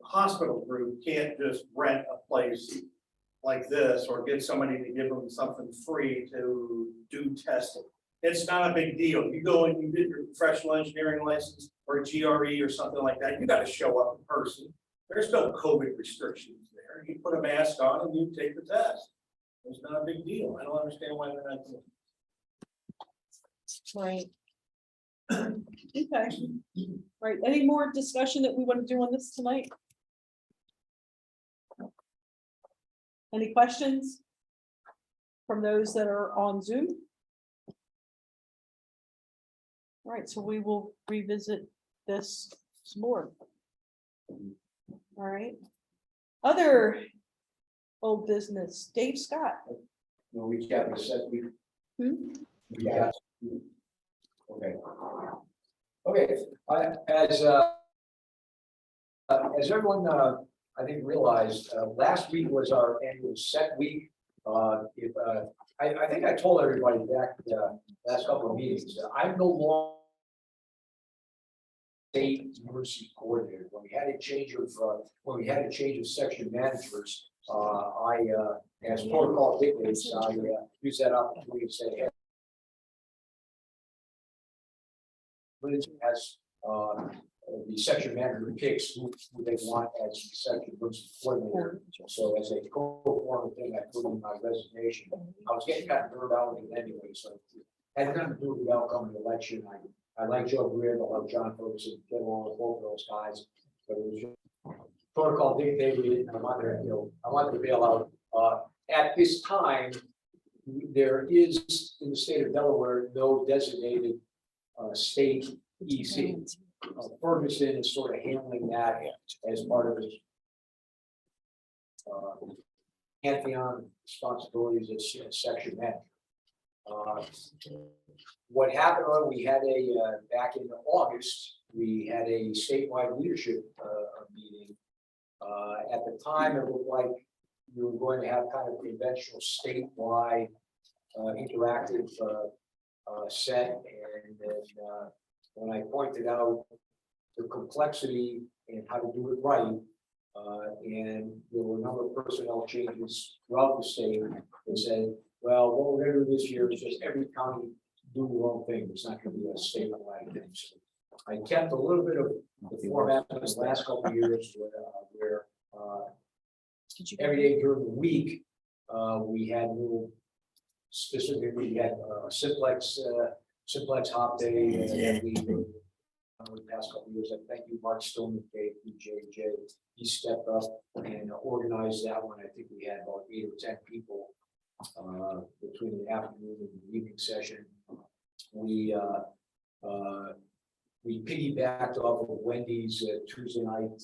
hospital group can't just rent a place like this or get somebody to give them something free to do testing. It's not a big deal. You go and you get your professional engineering license or a GRE or something like that, you got to show up in person. There's no COVID restrictions there. You put a mask on and you take the test. It's not a big deal. I don't understand why they're not doing it. Right. Okay. Right. Any more discussion that we want to do on this tonight? Any questions from those that are on Zoom? All right, so we will revisit this some more. All right. Other old business, Dave Scott. No, we can't set, Hmm? we got. Okay. Okay, as everyone, I think realized, last week was our annual set week. I think I told everybody back, last couple of meetings, I'm no longer state emergency coordinator. When we had a change of section managers, as protocol dictates, I use that opportunity to say, hey, as the section manager picks who they want as the section coordinator. So as a co-former thing, I put in my resignation. I was getting kind of burned out with it anyway, so it had nothing to do with the outcome of the election. I like Joe Greer, I like John Ferguson, get along with both of those guys, but it was just protocol dictated. I wanted to bail out. At this time, there is in the state of Delaware no designated state EC. Ferguson is sort of handling that as part of his pantheon responsibilities as section manager. What happened, we had back in August, we had a statewide leadership meeting. At the time, it looked like we were going to have kind of a conventional statewide interactive set, and then when I pointed out the complexity and how to do it right, and there were a number of personnel changes throughout the state, they said, well, what we're gonna do this year is just every county do their own thing. It's not gonna be a statewide thing. So I kept a little bit of the format in the last couple of years where every day during the week, we had little, specifically, we had Simplex Hop Day, and the past couple of years. I thank you, Mark Stillman, JJ. He stepped up and organized that one. I think we had about 8 or 10 people between the afternoon and the evening session. We piggybacked off of Wendy's Tuesday night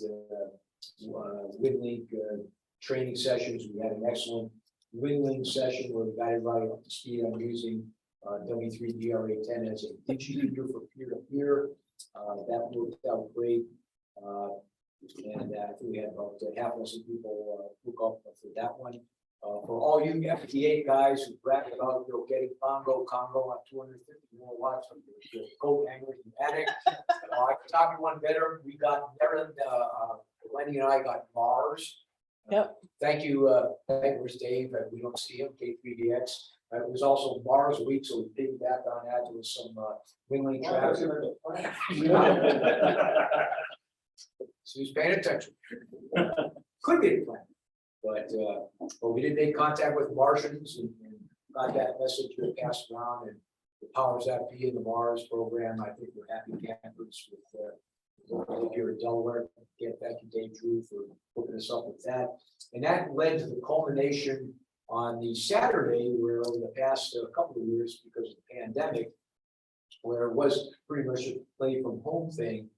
WinLink training sessions. We had an excellent WinLink session where we got everybody up to speed on using W3DRA10 as a digital for peer-to-peer. That worked out great. And I think we had about half a dozen people hook up for that one. For all you FDA guys who bragged about getting Congo on 250 more watts from the coat hangers and attic, I can talk you one better. We got Lenny and I got Mars. Yep. Thank you, where's Dave? We don't see him, K3DX. It was also Mars Week, so we piggybacked on that. There was some WinLink traffic. So he's paying attention. Could be a plan. But we did make contact with Martians and got that message passed around, and the powers that be in the Mars program. I think we're happy campers with here in Delaware. Again, thank you, Dave Drew, for hooking us up with that. And that led to the culmination on the Saturday, where over the past couple of years, because of the pandemic, where it was pretty much a play from home thing,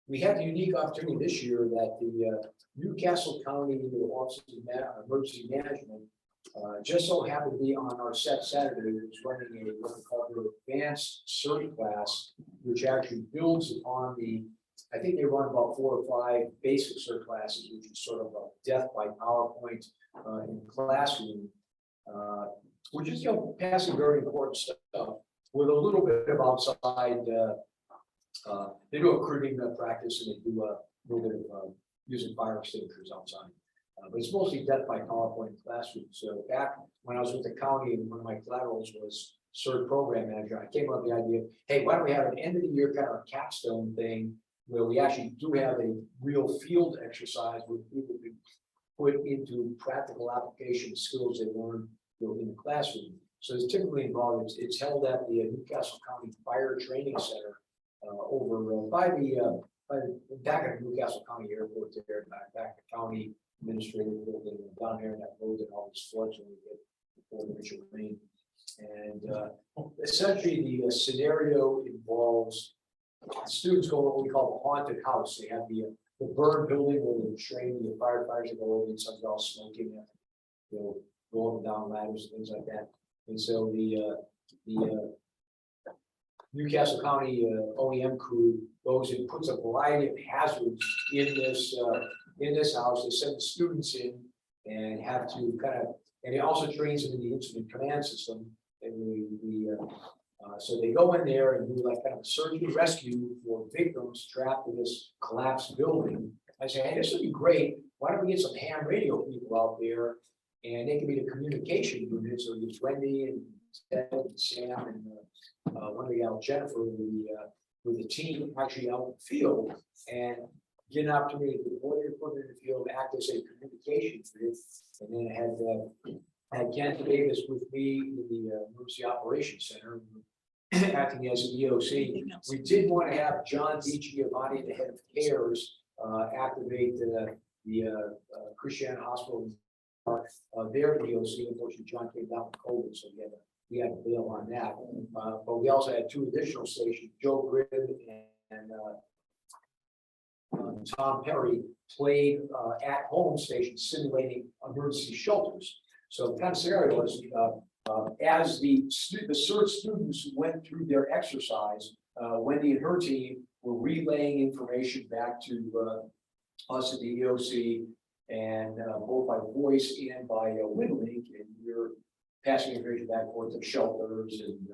we had the unique opportunity this year that the Newcastle County Office of Emergency Management just so happened to be on our set Saturday. It was running a what we call their advanced cert class, which actually builds upon I think they run about 4 or 5 basic cert classes, which is sort of a death by PowerPoint in the classroom, which is passing very important stuff with a little bit of outside. They do a crewing practice, and they do a little bit of using fire extinguishers outside. But it's mostly death by PowerPoint classroom. So back when I was with the county, and one of my collaterals was CERT program manager, I came up with the idea, hey, why don't we have an end of the year kind of capstone thing where we actually do have a real field exercise where people can put into practical application skills they learn in the classroom. So it's typically involved, it's held at the Newcastle County Fire Training Center over by the back at Newcastle County Airport there, back the county administrative building down there in that road, and all these floods when we get before the initial rain. And essentially the scenario involves students go what we call the haunted house. They have the burn building where they train the firefighters to go over, and something's all smoking, go up and down ladders and things like that. And so the Newcastle County OEM crew goes and puts a variety of hazards in this house. They send the students in and have to and it also trains them in the incident command system. And so they go in there and do like kind of a search and rescue for victims trapped in this collapsed building. I say, hey, this would be great why don't we get some ham radio people out there? And they can be the communication unit, so there's Wendy and Ted and Sam and one of the gal Jennifer with the team actually out in the field and get an opportunity to deploy your equipment in the field, act as a communication grid. And then had Ken Davis with me in the Emergency Operations Center, acting as an EOC. We did want to have John DiGiovanni, the head of CARES, activate the Christian Hospital. Their EOC, unfortunately, John came down with COVID, so we had to bail on that. But we also had 2 additional stations, Joe Gribb and Tom Perry played at home stations simulating emergency shelters. So the kind of scenario was as the search students who went through their exercise, Wendy and her team were relaying information back to us at the EOC, and both by voice and by WinLink, and we were passing information back and forth to shelters and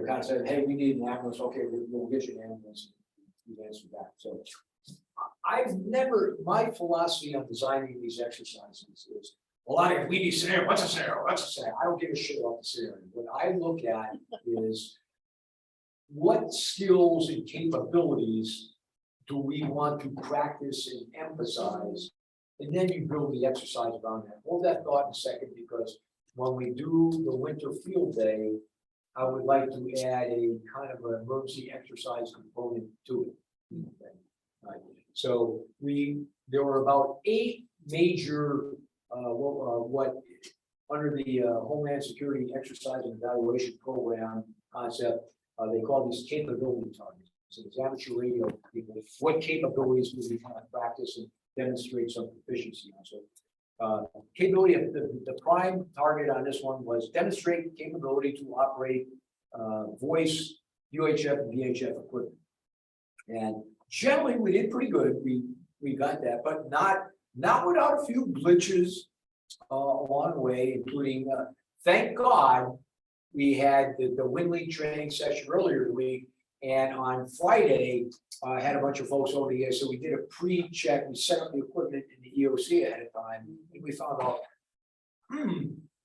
kind of said, hey, we need an ambulance. Okay, we'll get you an ambulance. We've answered back. So my philosophy on designing these exercises is, well, we need scenario. What's a scenario? What's a scenario? I don't give a shit about the scenario. What I look at is what skills and capabilities do we want to practice and emphasize? And then you build the exercise around that. Hold that thought in a second, because when we do the winter field day, I would like to add a kind of an emergency exercise component to it. Okay. Right. So there were about 8 major what under the Homeland Security Exercise and Evaluation Program concept, they call these capability targets. So it's amateur radio people, what capabilities do we kind of practice and demonstrate some proficiency on? So capability, the prime target on this one was demonstrate capability to operate voice, UHF and VHF equipment. And generally we did pretty good. We got that, but not without a few glitches along the way, including thank God we had the WinLink training session earlier in the week. And on Friday, I had a bunch of folks over here, so we did a pre-check. We set up the equipment in the EOC ahead of time, and we found out,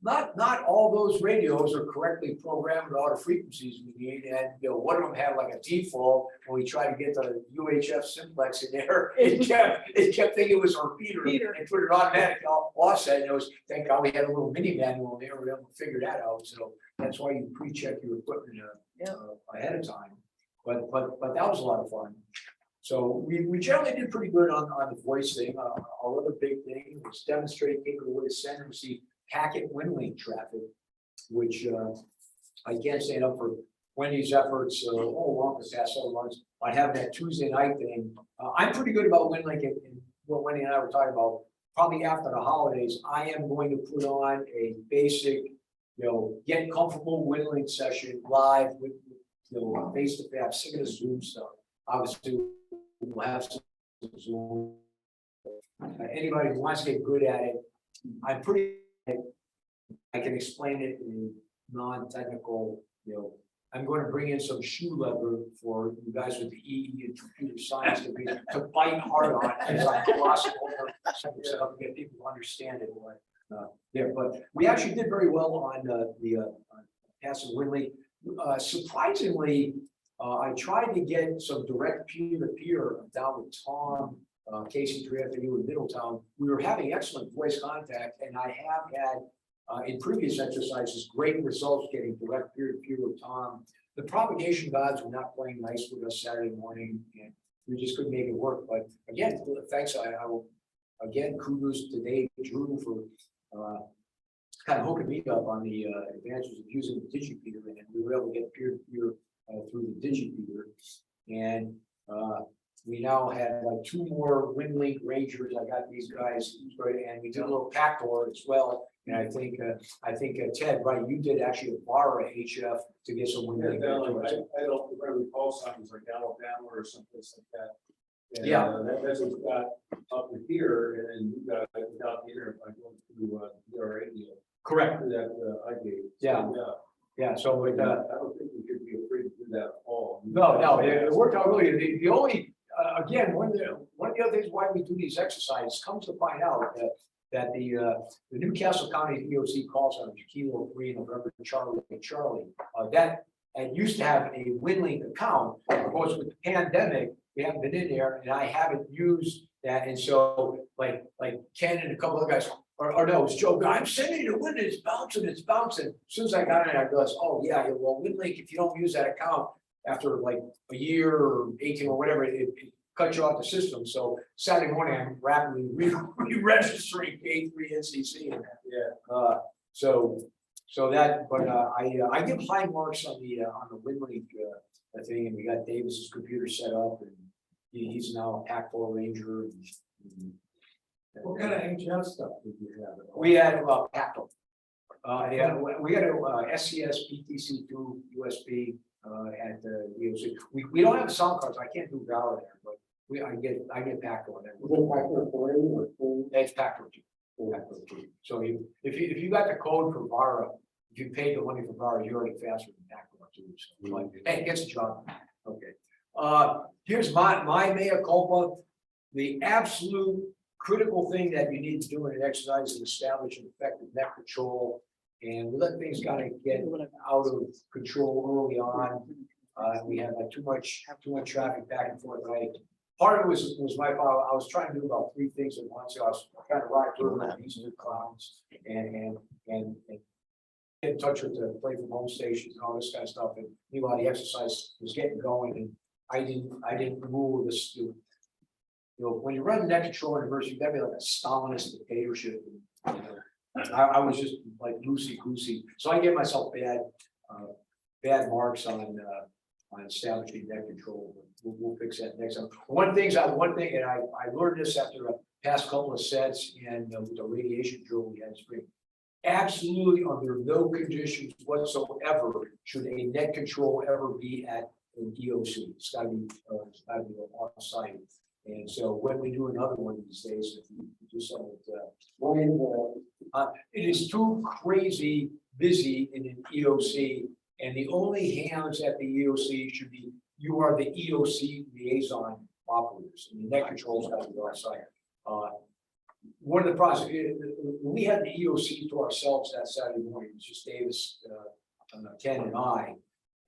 not all those radios are correctly programmed with all the frequencies we need, and one of them had like a default. When we tried to get the UHF simplex in there, it kept thinking it was a repeater and put it automatic offset. And it was, thank God we had a little mini manual in there. We were able to figure that out. So that's why you pre-check your equipment ahead of time. But that was a lot of fun. So we generally did pretty good on the voice thing. Our other big thing was demonstrate capability to send and receive packet WinLink traffic, which I can't stand up for Wendy's efforts long the past several months on having that Tuesday night thing. I'm pretty good about WinLink, and what Wendy and I were talking about. Probably after the holidays, I am going to put on a basic, get comfortable WinLink session live with face to face. I'm sick of the Zoom stuff. Obviously, we'll have some Zoom. Anybody who wants to get good at it, I can explain it in non-technical. I'm going to bring in some shoe leather for you guys with the EE and computer science to bite hard on as I gloss over to get people to understand it. But we actually did very well on the passive WinLink. Surprisingly, I tried to get some direct peer-to-peer down with Tom, Casey Triefanu in Middletown. We were having excellent voice contact, and I have had in previous exercises great results getting direct peer-to-peer with Tom. The propagation gods were not playing nice with us Saturday morning, and we just couldn't make it work. But again, thanks. I will again kudos to Dave Drew for kind of hooking me up on the advantages of using the DigiPeter, and we were able to get peer-to-peer through the DigiPeter. And we now have like 2 more WinLink Rangers. I got these guys, and we did a little backdoor as well. And I think Ted, right? You did actually a VARA HF to get some WinLink. I don't recall something like Alabama or someplace like that. And, yeah, that's what we got up here, and we got it without the internet by going through the radio. Correct. That I gave. Yeah. Yeah. So with I don't think we should be afraid to do that at all. No, it worked out really. The only again, one of the other things why we do these exercises comes to find out that the Newcastle County EOC calls on Kilo 3 November Charlie, that and used to have a WinLink account. Of course, with the pandemic, we haven't been in there, and I haven't used that. And so, like Ken and a couple of guys, or no, it's Joe. I'm sending you to WinLink. It's bouncing. It's bouncing. As soon as I got it, I realized, oh yeah, well, WinLink, if you don't use that account after like a year or 18 or whatever, it cuts you off the system. So Saturday morning, I'm rapidly re-registering K3 NCC. Yeah. So that, but I give high marks on the WinLink thing, and we got Davis's computer set up, and he's now a Pac-4 Ranger. And What kind of HF stuff did you have? we had Pac-4. Yeah, we had a SCS PTC2 USB at the EOC. We don't have sound cards. I can't do Valor there, but I get Pac-4 there. Was it Pac-4 or 4? It's Pac-4 2. So if you got the code for VARA, if you paid the money for VARA, you're already faster than Pac-4 too. So like, hey, it gets a job. Okay. Here's my mea culpa. The absolute critical thing that you need to do in an exercise is establish an effective net control. And we let things kind of get out of control early on. We had like too much traffic back and forth. Part of it was my fault. I was trying to do about 3 things at once. I was trying to ride through these new clowns and get in touch with the play from home stations and all this kind of stuff. And meanwhile, the exercise was getting going, and I didn't rule this. You know, when you run net control in reverse, you gotta be like a Stalinist dictatorship. I was just like loosey goosey, so I gave myself bad marks on establishing net control. We'll fix that next time. One thing, and I learned this after a past couple of sets and with the radiation drill we had in spring. Absolutely, under no conditions whatsoever should a net control ever be at an EOC. It's gotta be on site. And so when we do another one these days, if we do something it is too crazy busy in an EOC, and the only hands at the EOC should be, you are the EOC liaison operators, and the net controls got to be on site. One of the process, we had the EOC to ourselves that Saturday morning. It was just Davis, Ken, and I,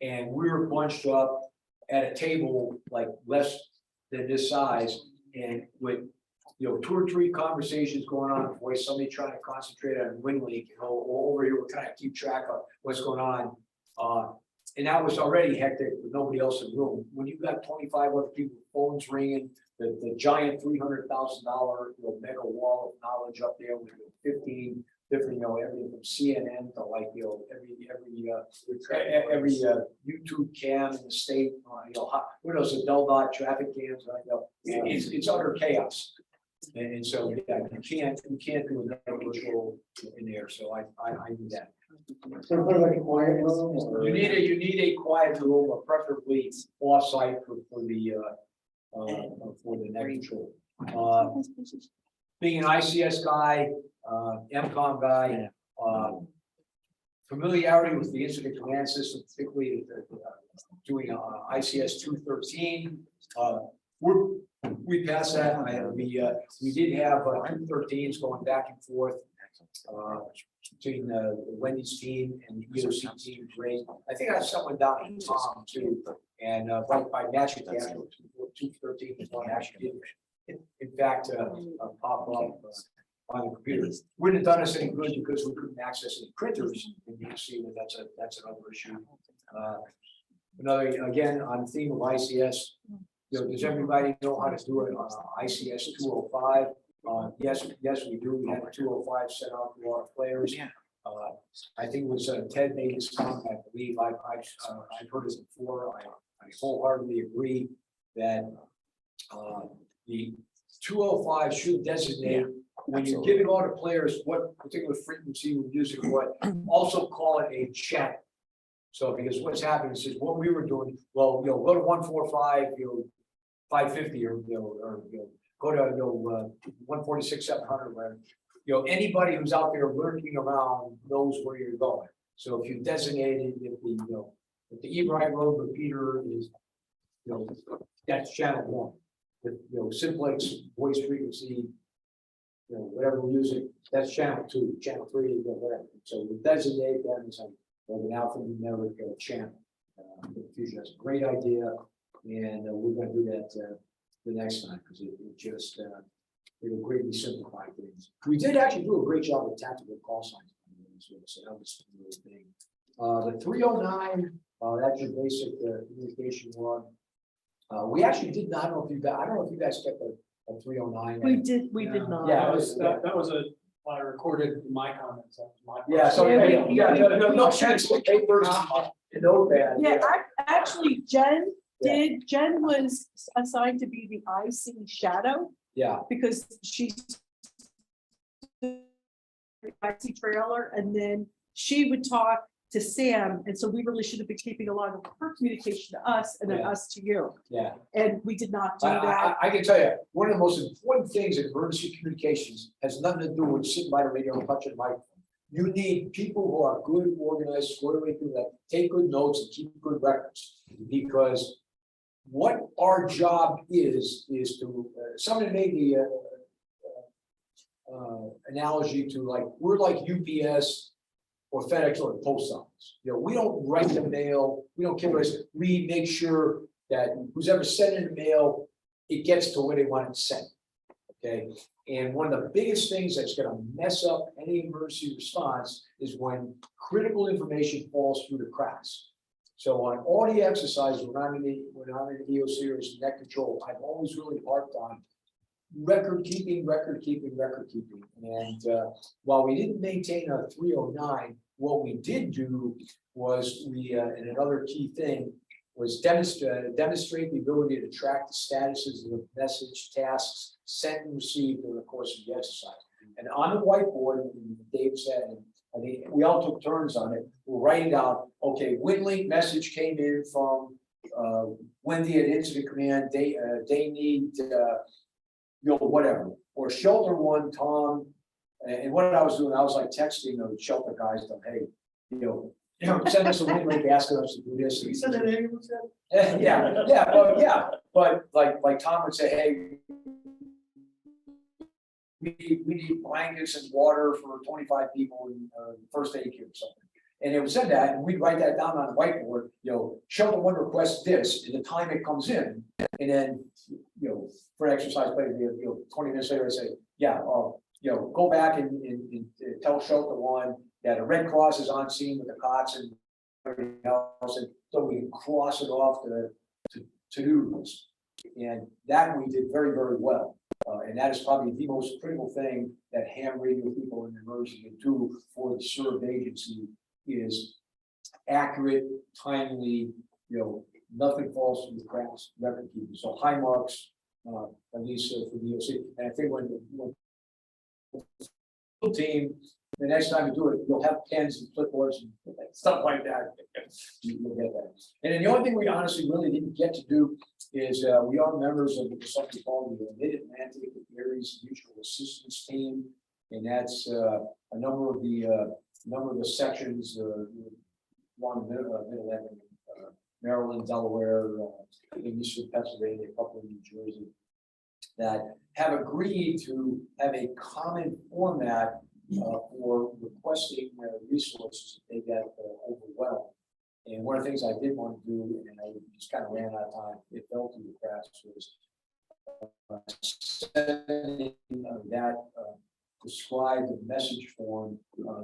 and we were bunched up at a table like less than this size, and with 2 or 3 conversations going on before somebody trying to concentrate on WinLink, over here we're trying to keep track of what's going on. And that was already hectic with nobody else in the room. When you've got 25 other people, phones ringing, the giant $300,000 mega wall of knowledge up there with 15 different, everything from CNN to like every YouTube cam in the state, what else, the Del Dot traffic cams, it's utter chaos. And so yeah, you can't do another virtual in there. So I do that. So put like a quiet room or? You need a quiet room, or preferably off-site for the net control. Being an ICS guy, MCOM guy, familiarity with the incident command system, particularly doing ICS 213. We passed that. We did have 213s going back and forth between the Wendy's team and the EOC team. I think I have someone down in Tom too, and by magic, 213 is one actually did in fact pop up on the computer. Wouldn't have done us any good because we couldn't access any printers, and you can see that that's another issue. Another, again, on the theme of ICS, does everybody know how to do it on ICS 205? Yes, we do. We have a 205 set out for our players. I think it was Ted made this comment. I believe I've heard it before. I wholeheartedly agree that the 205 should designate, when you're giving all the players what particular frequency we're using, what, also call it a chat. So because what's happening is what we were doing, well, go to 145, 550, or go to 146, 700, whatever. Anybody who's out there lurking around knows where you're going. So if you designated, if the Ebright Road repeater is, that's channel 1. simplex voice frequency, whatever music, that's channel 2, channel 3, whatever. So we designate that as an alphanumeric channel. In the future, that's a great idea, and we're going to do that the next time because it just it'll greatly simplify things. We did actually do a great job with tactical call signs. So that was a really big. The 309, that's your basic communication one. We actually did not know if you guys. I don't know if you guys kept a 309. We did not. Yeah, That was I recorded my comments. That was my Yeah, so, Yeah, no chance to take first in notepad. Yeah, actually, Jen was assigned to be the IC shadow Yeah, because she's the IC trailer, and then she would talk to Sam, and so we really should have been keeping a lot of her communication to us and then Yeah. us to you, yeah. and we did not do that. I can tell you, one of the most important things in emergency communications has nothing to do with sitting by the radio and touching the microphone. You need people who are good, organized, squared away people that take good notes and keep good records. Because what our job is to, somebody made the analogy to like, we're like UPS or FedEx or the post office. We don't write the mail, we don't care what it is. We make sure that who's ever sent in the mail, it gets to where they want it sent. Okay, and one of the biggest things that's going to mess up any emergency response is when critical information falls through the cracks. So on all the exercises, when I'm in the EOC or net control, I've always really harped on record keeping. And while we didn't maintain a 309, what we did do was we, and another key thing was demonstrate the ability to track the statuses of the message, tasks sent and received during the course of the exercise. And on the whiteboard, and Dave said, and I think we all took turns on it, we're writing down, okay, WinLink message came in from Wendy at Incident Command, they need, whatever, or Shelter One, Tom, and what I was doing, I was like texting the shelter guys, hey, send us a WinLink asking us to do this. You said that anyone said? But like Tom would say, hey, we need blankets and water for 25 people in first aid kit or something. And it would send that, and we'd write that down on the whiteboard, Shelter One requests this, and the time it comes in, and then, for exercise, 20 minutes later, I say, go back and tell Shelter One that a Red Cross is on scene with the cots and everything else, and so we can cross it off the to-do list. And that we did very, very well. And that is probably the most critical thing that ham radio people in emergency can do for the served agency is accurate, timely, nothing falls through the cracks, record keeping. So high marks, at least for the EOC. And I think when the team, the next time you do it, you'll have pens and clipboards and stuff like that. You'll get that. And then the only thing we honestly really didn't get to do is we are members of something called the Mid-Atlantic Areas Mutual Assistance Team, and that's a number of the sections along the Mid-Atlantic, Maryland, Delaware, Eastern Pennsylvania, a couple in New Jersey, that have agreed to have a common format for requesting resources if they get overwhelmed. And one of the things I did want to do, and I just kind of ran out of time, it fell through the cracks, was sending that described the message form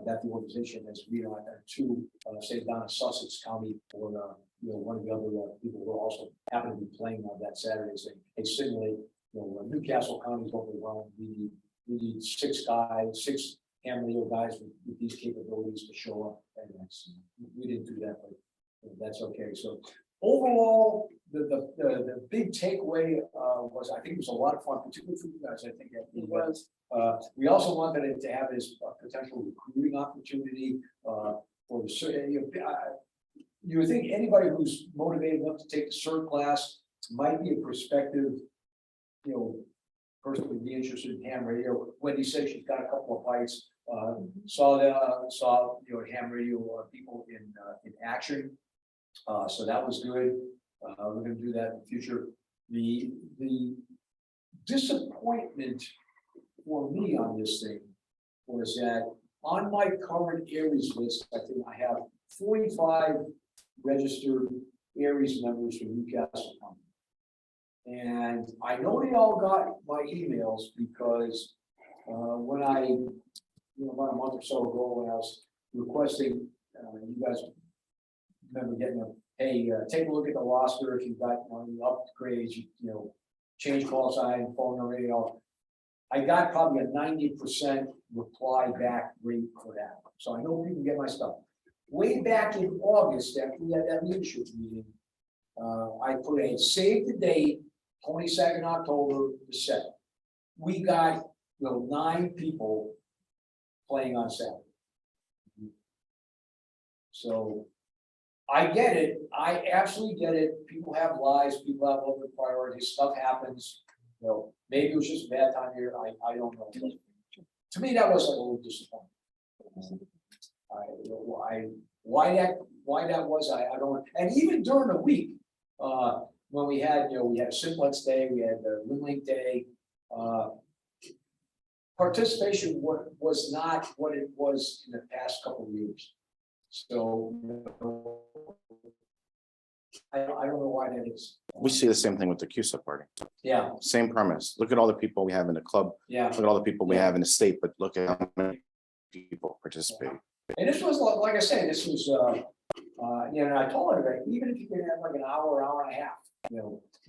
that the organization has agreed on to, say, down in Sussex County, or one of the other people who also happen to be playing on that Saturday, saying, hey, simulate, Newcastle County is overwhelmed. We need 6 ham radio guys with these capabilities to show up. And we didn't do that, but that's okay. So overall, the big takeaway was, I think it was a lot of fun, particularly for you guys. I think it was. We also wanted it to have this potential recruiting opportunity for the you would think anybody who's motivated enough to take the CERT class might be a prospective, person would be interested in ham radio. Wendy said she's got a couple of bites. Saw ham radio people in action. So that was good. We're going to do that in the future. The disappointment for me on this thing was that on my current Aries list, I think I have 45 registered Aries members from Newcastle County. And I know they all got my emails because when I, about a month or so ago, when I was requesting, you guys remember getting a, hey, take a look at the roster if you've got upgrades, change call sign, phone number, I got probably a 90% reply back rate for that. So I know people get my stuff. Way back in August, after we had that leadership meeting, I put a save the date, 22nd October the 7th. We got 9 people playing on Saturday. So I get it. I absolutely get it. People have lives, people have other priorities, stuff happens. Maybe it was just a bad time here. I don't know. To me, that was like a little disappointing. Why that was, I don't know. And even during the week, when we had a Simplex Day, we had the Winlink Day, participation was not what it was in the past couple of years. So I don't know why that is. We see the same thing with the CUSA party. Yeah, Same premise. Look at all the people we have in the club. yeah. Look at all the people we have in the state, but look at how many people participate. And this was like I said, this was, and I told her that even if you can have like an hour and a half,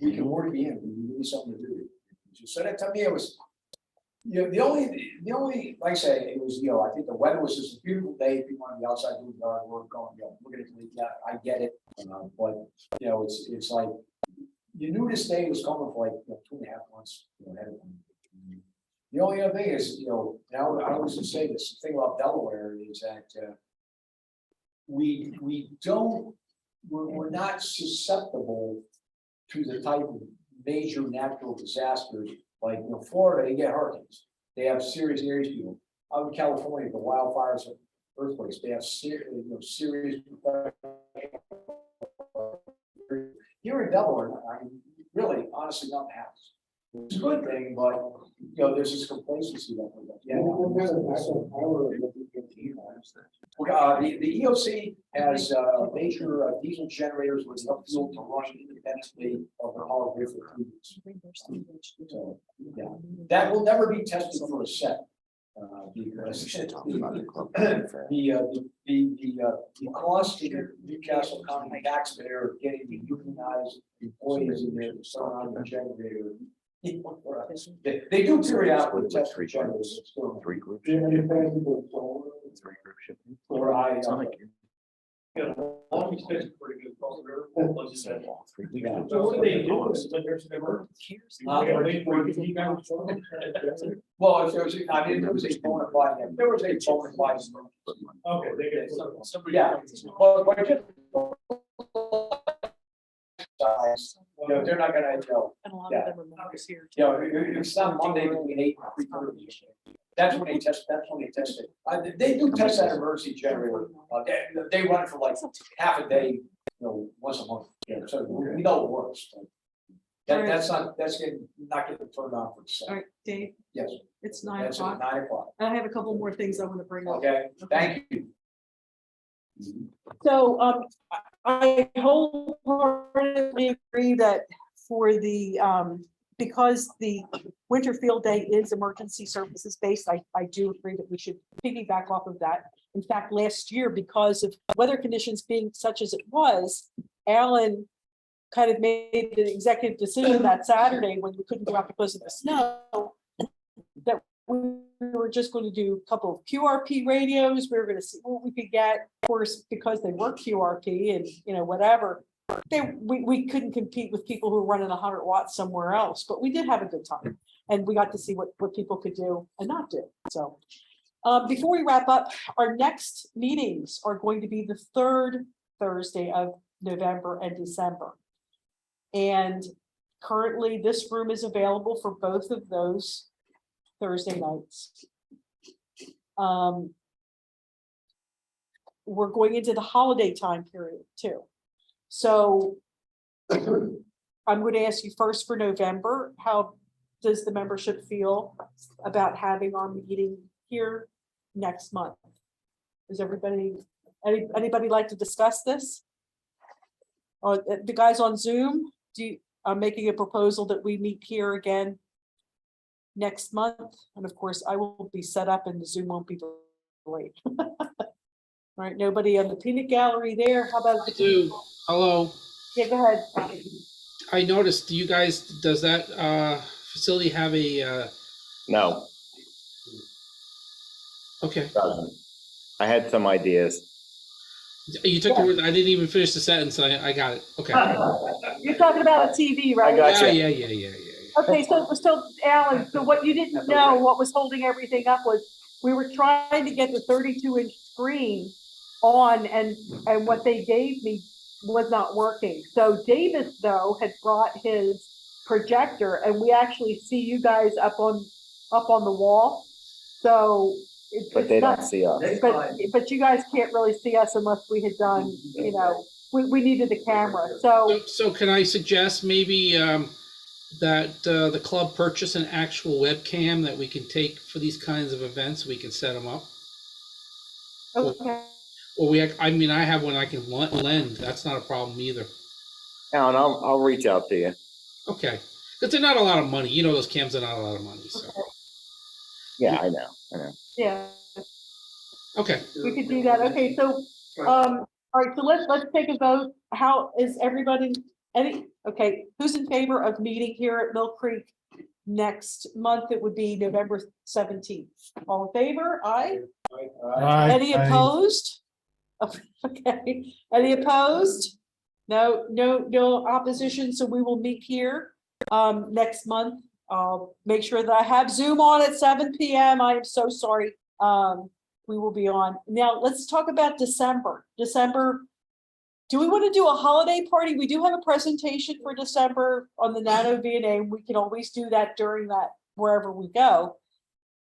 we can work the in, we need something to do. So that to me, it was, the only, like I say, it was, I think the weather was just a beautiful day. If you want to be outside doing yard work, going, we're gonna delete that. I get it. But, it's like, you knew this day was coming for like 2.5 months, ahead of time. The only other thing is, now I always say this, the thing about Delaware is that we're not susceptible to the type of major natural disasters like Florida. They get hurricanes, they have serious areas. People out in California, the wildfires, earthquakes, they have serious. Here in Delaware, I mean, really, honestly, nothing happens. It's a good thing, but there's this complacency that we're the EOC has major diesel generators with enough fuel to run independently of the power grid for 2 weeks. So, yeah, that will never be tested for a set. Because the cost to the Newcastle County taxpayer of getting the unionized employees in there to start on the generator. They do periodically test for generators. Three groups. Or I. Long Beach is pretty good. Like you said. Yeah. So what do they do is when there's an emergency? Well, if there was, there was a bona fide, there was a bona fide. Okay, they get somebody. Yeah, but just. They're not gonna, And a lot of them are members here. it's not Monday between 8 and 3:30. That's when they test, it. They do test that emergency generator. They run it for like half a day, once a month. So we know it works. That's not getting turned on for the All second. right, Dave, Yes, it's 9 that's at o'clock. 9 o'clock. I have a couple more things I want to bring up. Okay, thank you. So I wholeheartedly agree that for the because the winter field day is emergency services based, I do agree that we should piggyback off of that. In fact, last year, because of weather conditions being such as it was, Alan kind of made the executive decision that Saturday when we couldn't go out because of the snow, that we were just going to do a couple of QRP radios. We were going to see what we could get. Of course, because they were QRP and whatever, we couldn't compete with people who were running 100 watts somewhere else. But we did have a good time, and we got to see what people could do and not do. So before we wrap up, our next meetings are going to be the 3rd Thursday of November and December. And currently, this room is available for both of those Thursday nights. We're going into the holiday time period too. So I'm going to ask you first for November, how does the membership feel about having our meeting here next month? Does anybody like to discuss this? Or the guys on Zoom, I'm making a proposal that we meet here again next month. And of course, I will be set up and the Zoom won't be delayed. All right, nobody on the peanut gallery there. How about? Dude, hello. Yeah, go ahead. I noticed you guys, does that facility have a, No, okay. doesn't. I had some ideas. You took the word, I didn't even finish the sentence. I got it. Okay. You're talking about a TV, right? Gotcha. Yeah. Okay, so Alan, so what you didn't know, what was holding everything up was we were trying to get the 32-inch screen on and what they gave me was not working. So Davis though had brought his projector and we actually see you guys up on the wall. So But they don't see us. but you guys can't really see us unless we had done, you know, we needed the camera. So can I suggest maybe that the club purchase an actual webcam that we can take for these kinds of events? We can set them up. Okay. Or I mean, I have one I can lend. That's not a problem either. Alan, I'll reach out to you. Okay. Because they're not a lot of money. You know, those cams are not a lot of money. So. Yeah, I know. Yeah. Okay. We could do that. Okay, so, all right, so let's take a vote. How is everybody, okay, who's in favor of meeting here at Mill Creek next month? It would be November 17th. All in favor? Aye. Any opposed? Okay, any opposed? No opposition, so we will meet here next month. I'll make sure that I have Zoom on at 7 p.m. I am so sorry. We will be on. Now, let's talk about December. Do we want to do a holiday party? We do have a presentation for December on the Nano VNA. We can always do that during that, wherever we go.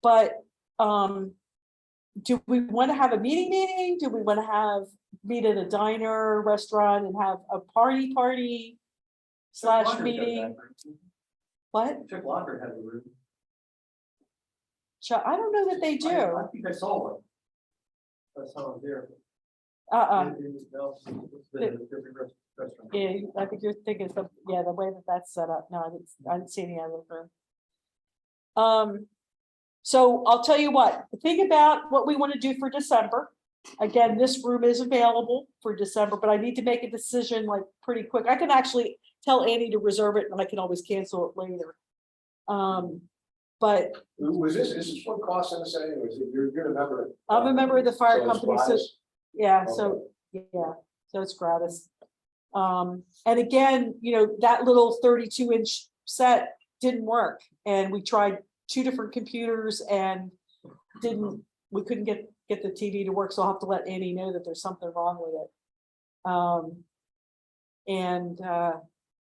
But do we want to have a meeting? Do we want to meet at a diner, restaurant and have a party / meeting? What? Chuck Locker has a room. I don't know that they do. I think I saw one. I saw it there. Yeah, I think you're thinking of, the way that's set up. No, I didn't see any other room. So I'll tell you what, think about what we want to do for December. Again, this room is available for December, but I need to make a decision like pretty quick. I can actually tell Annie to reserve it and I can always cancel it later. But Was is this what cost MSA? Was it, you're a member? I'm a member of the fire So it's company, so gratis? yeah, so it's gratis. And again, you know, that little 32-inch set didn't work. And we tried 2 different computers and we couldn't get the TV to work. So I'll have to let Annie know that there's something wrong with it.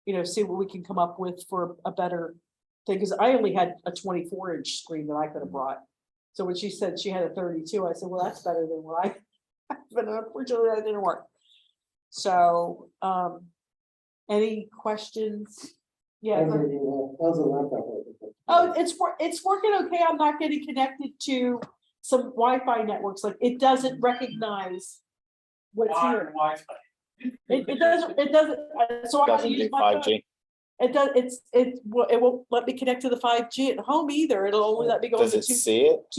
You know, see what we can come up with for a better thing. Cause I only had a 24-inch screen that I could have brought. So when she said she had a 32, I said, well, that's better than what I have, but unfortunately that didn't work. So, any questions? Yeah. Oh, it's working okay. I'm not getting connected to some Wi-Fi networks. Like it doesn't recognize what's here. It doesn't. So I have to Doesn't use do my phone. 5G. It does. It won't let me connect to the 5G at home either. It'll only let me go. Does it see it?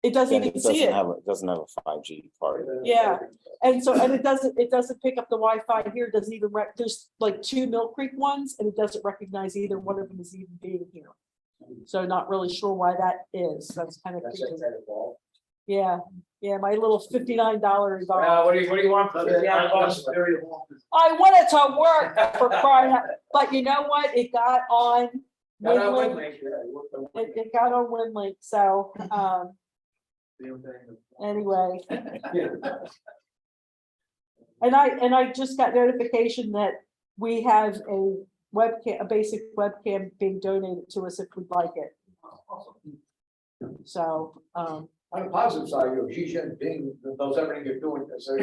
It doesn't Then even see it. It doesn't have a 5G part. Yeah, and it doesn't pick up the Wi-Fi here. It doesn't even there's like 2 Mill Creek ones, and it doesn't recognize either one of them as even being here. So not really sure why that is. That's kind of yeah. My little $59 What do you want? I want it to work for crying out. But you know what? It got on WinLink. It got on WinLink. So anyway. And I just got notification that we have a webcam, a basic webcam being donated to us if we'd like it. So On the positive side, you know, Xi Jinping knows everything you're doing. So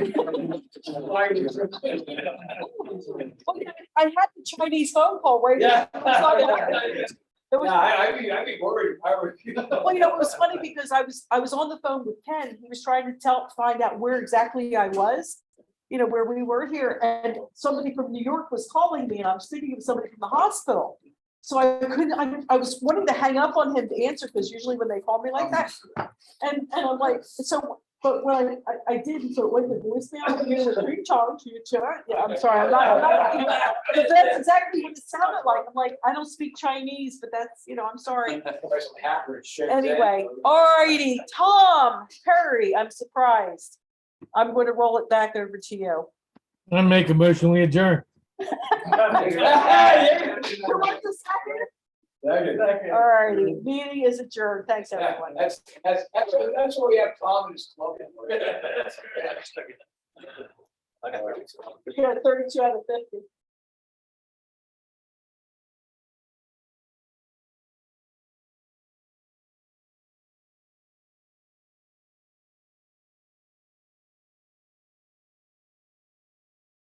I had the Chinese phone call right now. It It was- I'd be worried if I were. Well, it was funny because I was on the phone with Ken. He was trying to find out where exactly I was, where we were here, and somebody from New York was calling me, and I was thinking of somebody from the hospital. So I couldn't, I was wanting to hang up on him to answer, because usually when they call me like that, and I'm like, so, but when I did, so it went to voicemail, yeah, I'm sorry, I'm not, but that's exactly what it sounded like. I'm like, I don't speak Chinese, but that's, I'm sorry. Anyway, alrighty, Tom Perry, I'm surprised. I'm going to roll it back over to you. I make a motion, we adjourn. You want the second? Alrighty, meeting is adjourned. Thanks, everyone. That's what we have Tom in his club. Yeah, 32 out of 50.